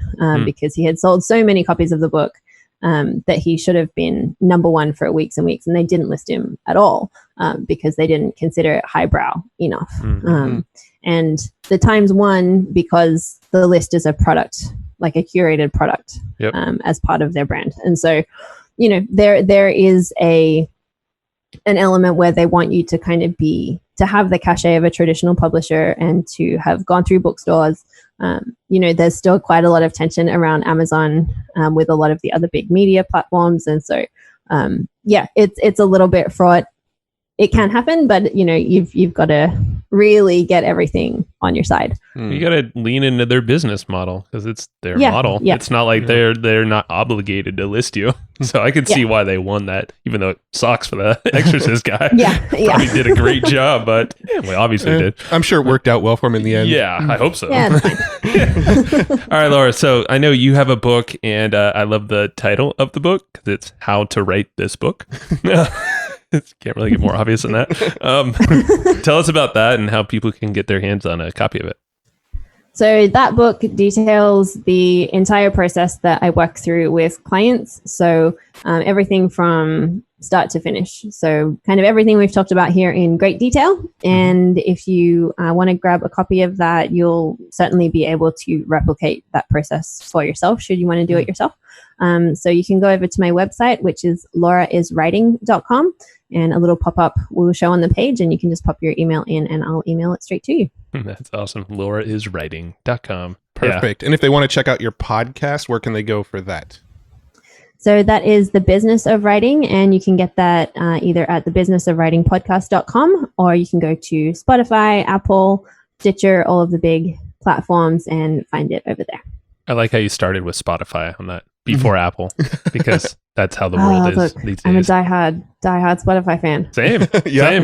because he had sold so many copies of the book that he should have been number one for weeks and weeks, and they didn't list him at all because they didn't consider it highbrow enough. And the Times won because the list is a product, like a curated product, as part of their brand. And so, there is an element where they want you to kind of to have the cachet of a traditional publisher and to have gone through bookstores. There's still quite a lot of tension around Amazon with a lot of the other big media platforms. And so, it's a little bit fraught. It can happen, but you've got to really get everything on your side. You got to lean into their business model because it's their model. Yeah. It's not like they're not obligated to list you. So I could see why they won that, even though it sucks for the Exorcist guy. Probably did a great job, but we obviously did. I'm sure it worked out well for him in the end. Yeah, I hope so. Yeah, it's fine. All right, Laura. So I know you have a book, and I love the title of the book because it's How to Write This Book. Can't really get more obvious than that. Tell us about that and how people can get their hands on a copy of it. So that book details the entire process that I work through with clients. So everything from start to finish. So kind of everything we've talked about here in great detail. And if you want to grab a copy of that, you'll certainly be able to replicate that process for yourself should you want to do it yourself. So you can go over to my website, which is lauraiswriting.com, and a little pop-up will show on the page, and you can just pop your email in and I'll email it straight to you. That's awesome. lauraiswriting.com. Perfect. Yeah. And if they want to check out your podcast, where can they go for that? So that is The Business of Writing, and you can get that either at thebusinessofwritingpodcast.com, or you can go to Spotify, Apple, Stitcher, all of the big platforms, and find it over there. I like how you started with Spotify on that before Apple, because that's how the world is these days. I'm a diehard Spotify fan. Same.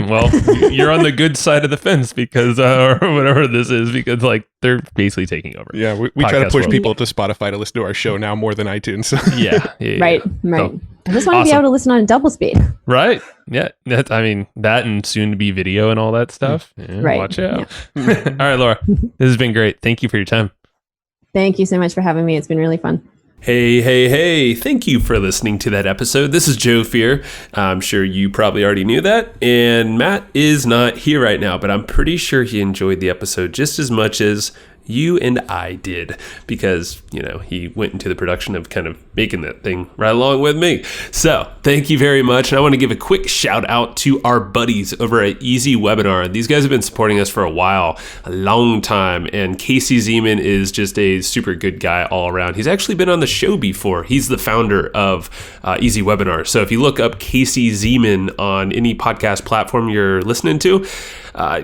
Well, you're on the good side of the fence because, or whatever this is, because like they're basically taking over. Yeah, we try to push people to Spotify to listen to our show now more than iTunes. Yeah. Right. So, I just want to be able to listen on double speed. Right. Yeah. That and soon to be video and all that stuff. Yeah, right. Watch out. Yeah. All right, Laura, this has been great. Thank you for your time. Thank you so much for having me. It's been really fun. Hey. Thank you for listening to that episode. This is Joe Fear. I'm sure you probably already knew that. And Matt is not here right now, but I'm pretty sure he enjoyed the episode just as much as you and I did, because, he went into the production of kind of making that thing right along with me. So thank you very much. And I want to give a quick shout out to our buddies over at Easy Webinar. These guys have been supporting us for a long time. And Casey Zeman is just a super good guy all around. He's actually been on the show before. He's the founder of Easy Webinar. So if you look up Casey Zeman on any podcast platform you're listening to,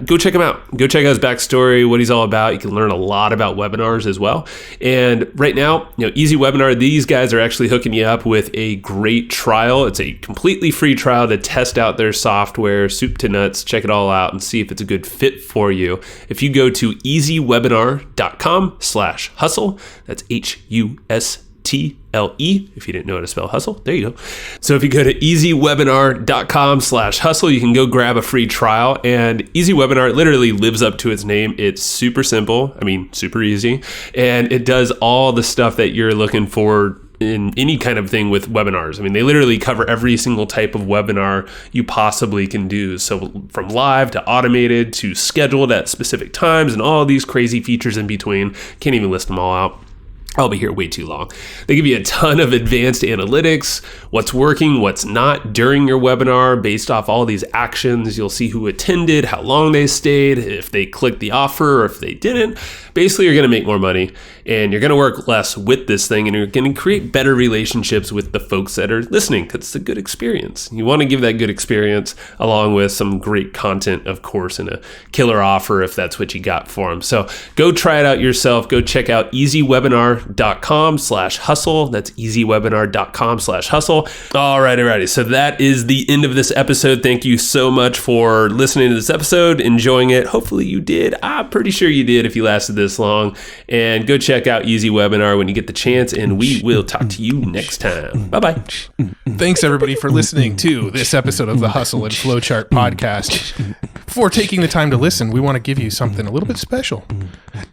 go check him out. Go check out his backstory, what he's all about. You can learn a lot about webinars as well. And right now, Easy Webinar, these guys are actually hooking you up with a great trial. It's a completely free trial to test out their software, soup to nuts, check it all out and see if it's a good fit for you. If you go to easywebinar.com/hustle, that's HUSTLE, if you didn't know how to spell hustle, there you go. So if you go to easywebinar.com/hustle, you can go grab a free trial. And Easy Webinar literally lives up to its name. It's super simple. Super easy. And it does all the stuff that you're looking for in any kind of thing with webinars. They literally cover every single type of webinar you possibly can do. So from live to automated to scheduled at specific times and all these crazy features in between. Can't even list them all out. I'll be here way too long. They give you a ton of advanced analytics, what's working, what's not during your webinar based off all these actions. You'll see who attended, how long they stayed, if they clicked the offer or if they didn't. Basically, you're going to make more money and you're going to work less with this thing, and you're going to create better relationships with the folks that are listening because it's a good experience. You want to give that good experience along with some great content, of course, and a killer offer if that's what you got for them. So go try it out yourself. Go check out easywebinar.com/hustle. That's easywebinar.com/hustle. Alrighty. So that is the end of this episode. Thank you so much for listening to this episode, enjoying it. Hopefully you did. I'm pretty sure you did if you lasted this long. And go check out Easy Webinar when you get the chance, and we will talk to you next time. Bye-bye. Thanks, everybody, for listening to this episode of the Hustle and Flowchart podcast. Before taking the time to listen, we want to give you something a little bit special.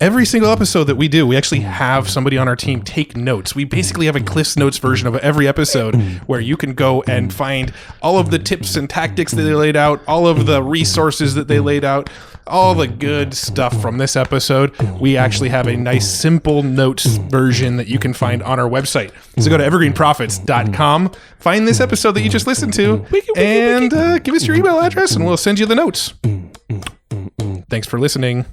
Every single episode that we do, we actually have somebody on our team take notes. We basically have a Cliff's Notes version of every episode where you can go and find all of the tips and tactics that they laid out, all of the resources that they laid out, all the good stuff from this episode. We actually have a nice simple notes version that you can find on our website. So go to evergreenprofits.com, find this episode that you just listened to, and give us your email address and we'll send you the notes. Thanks for listening.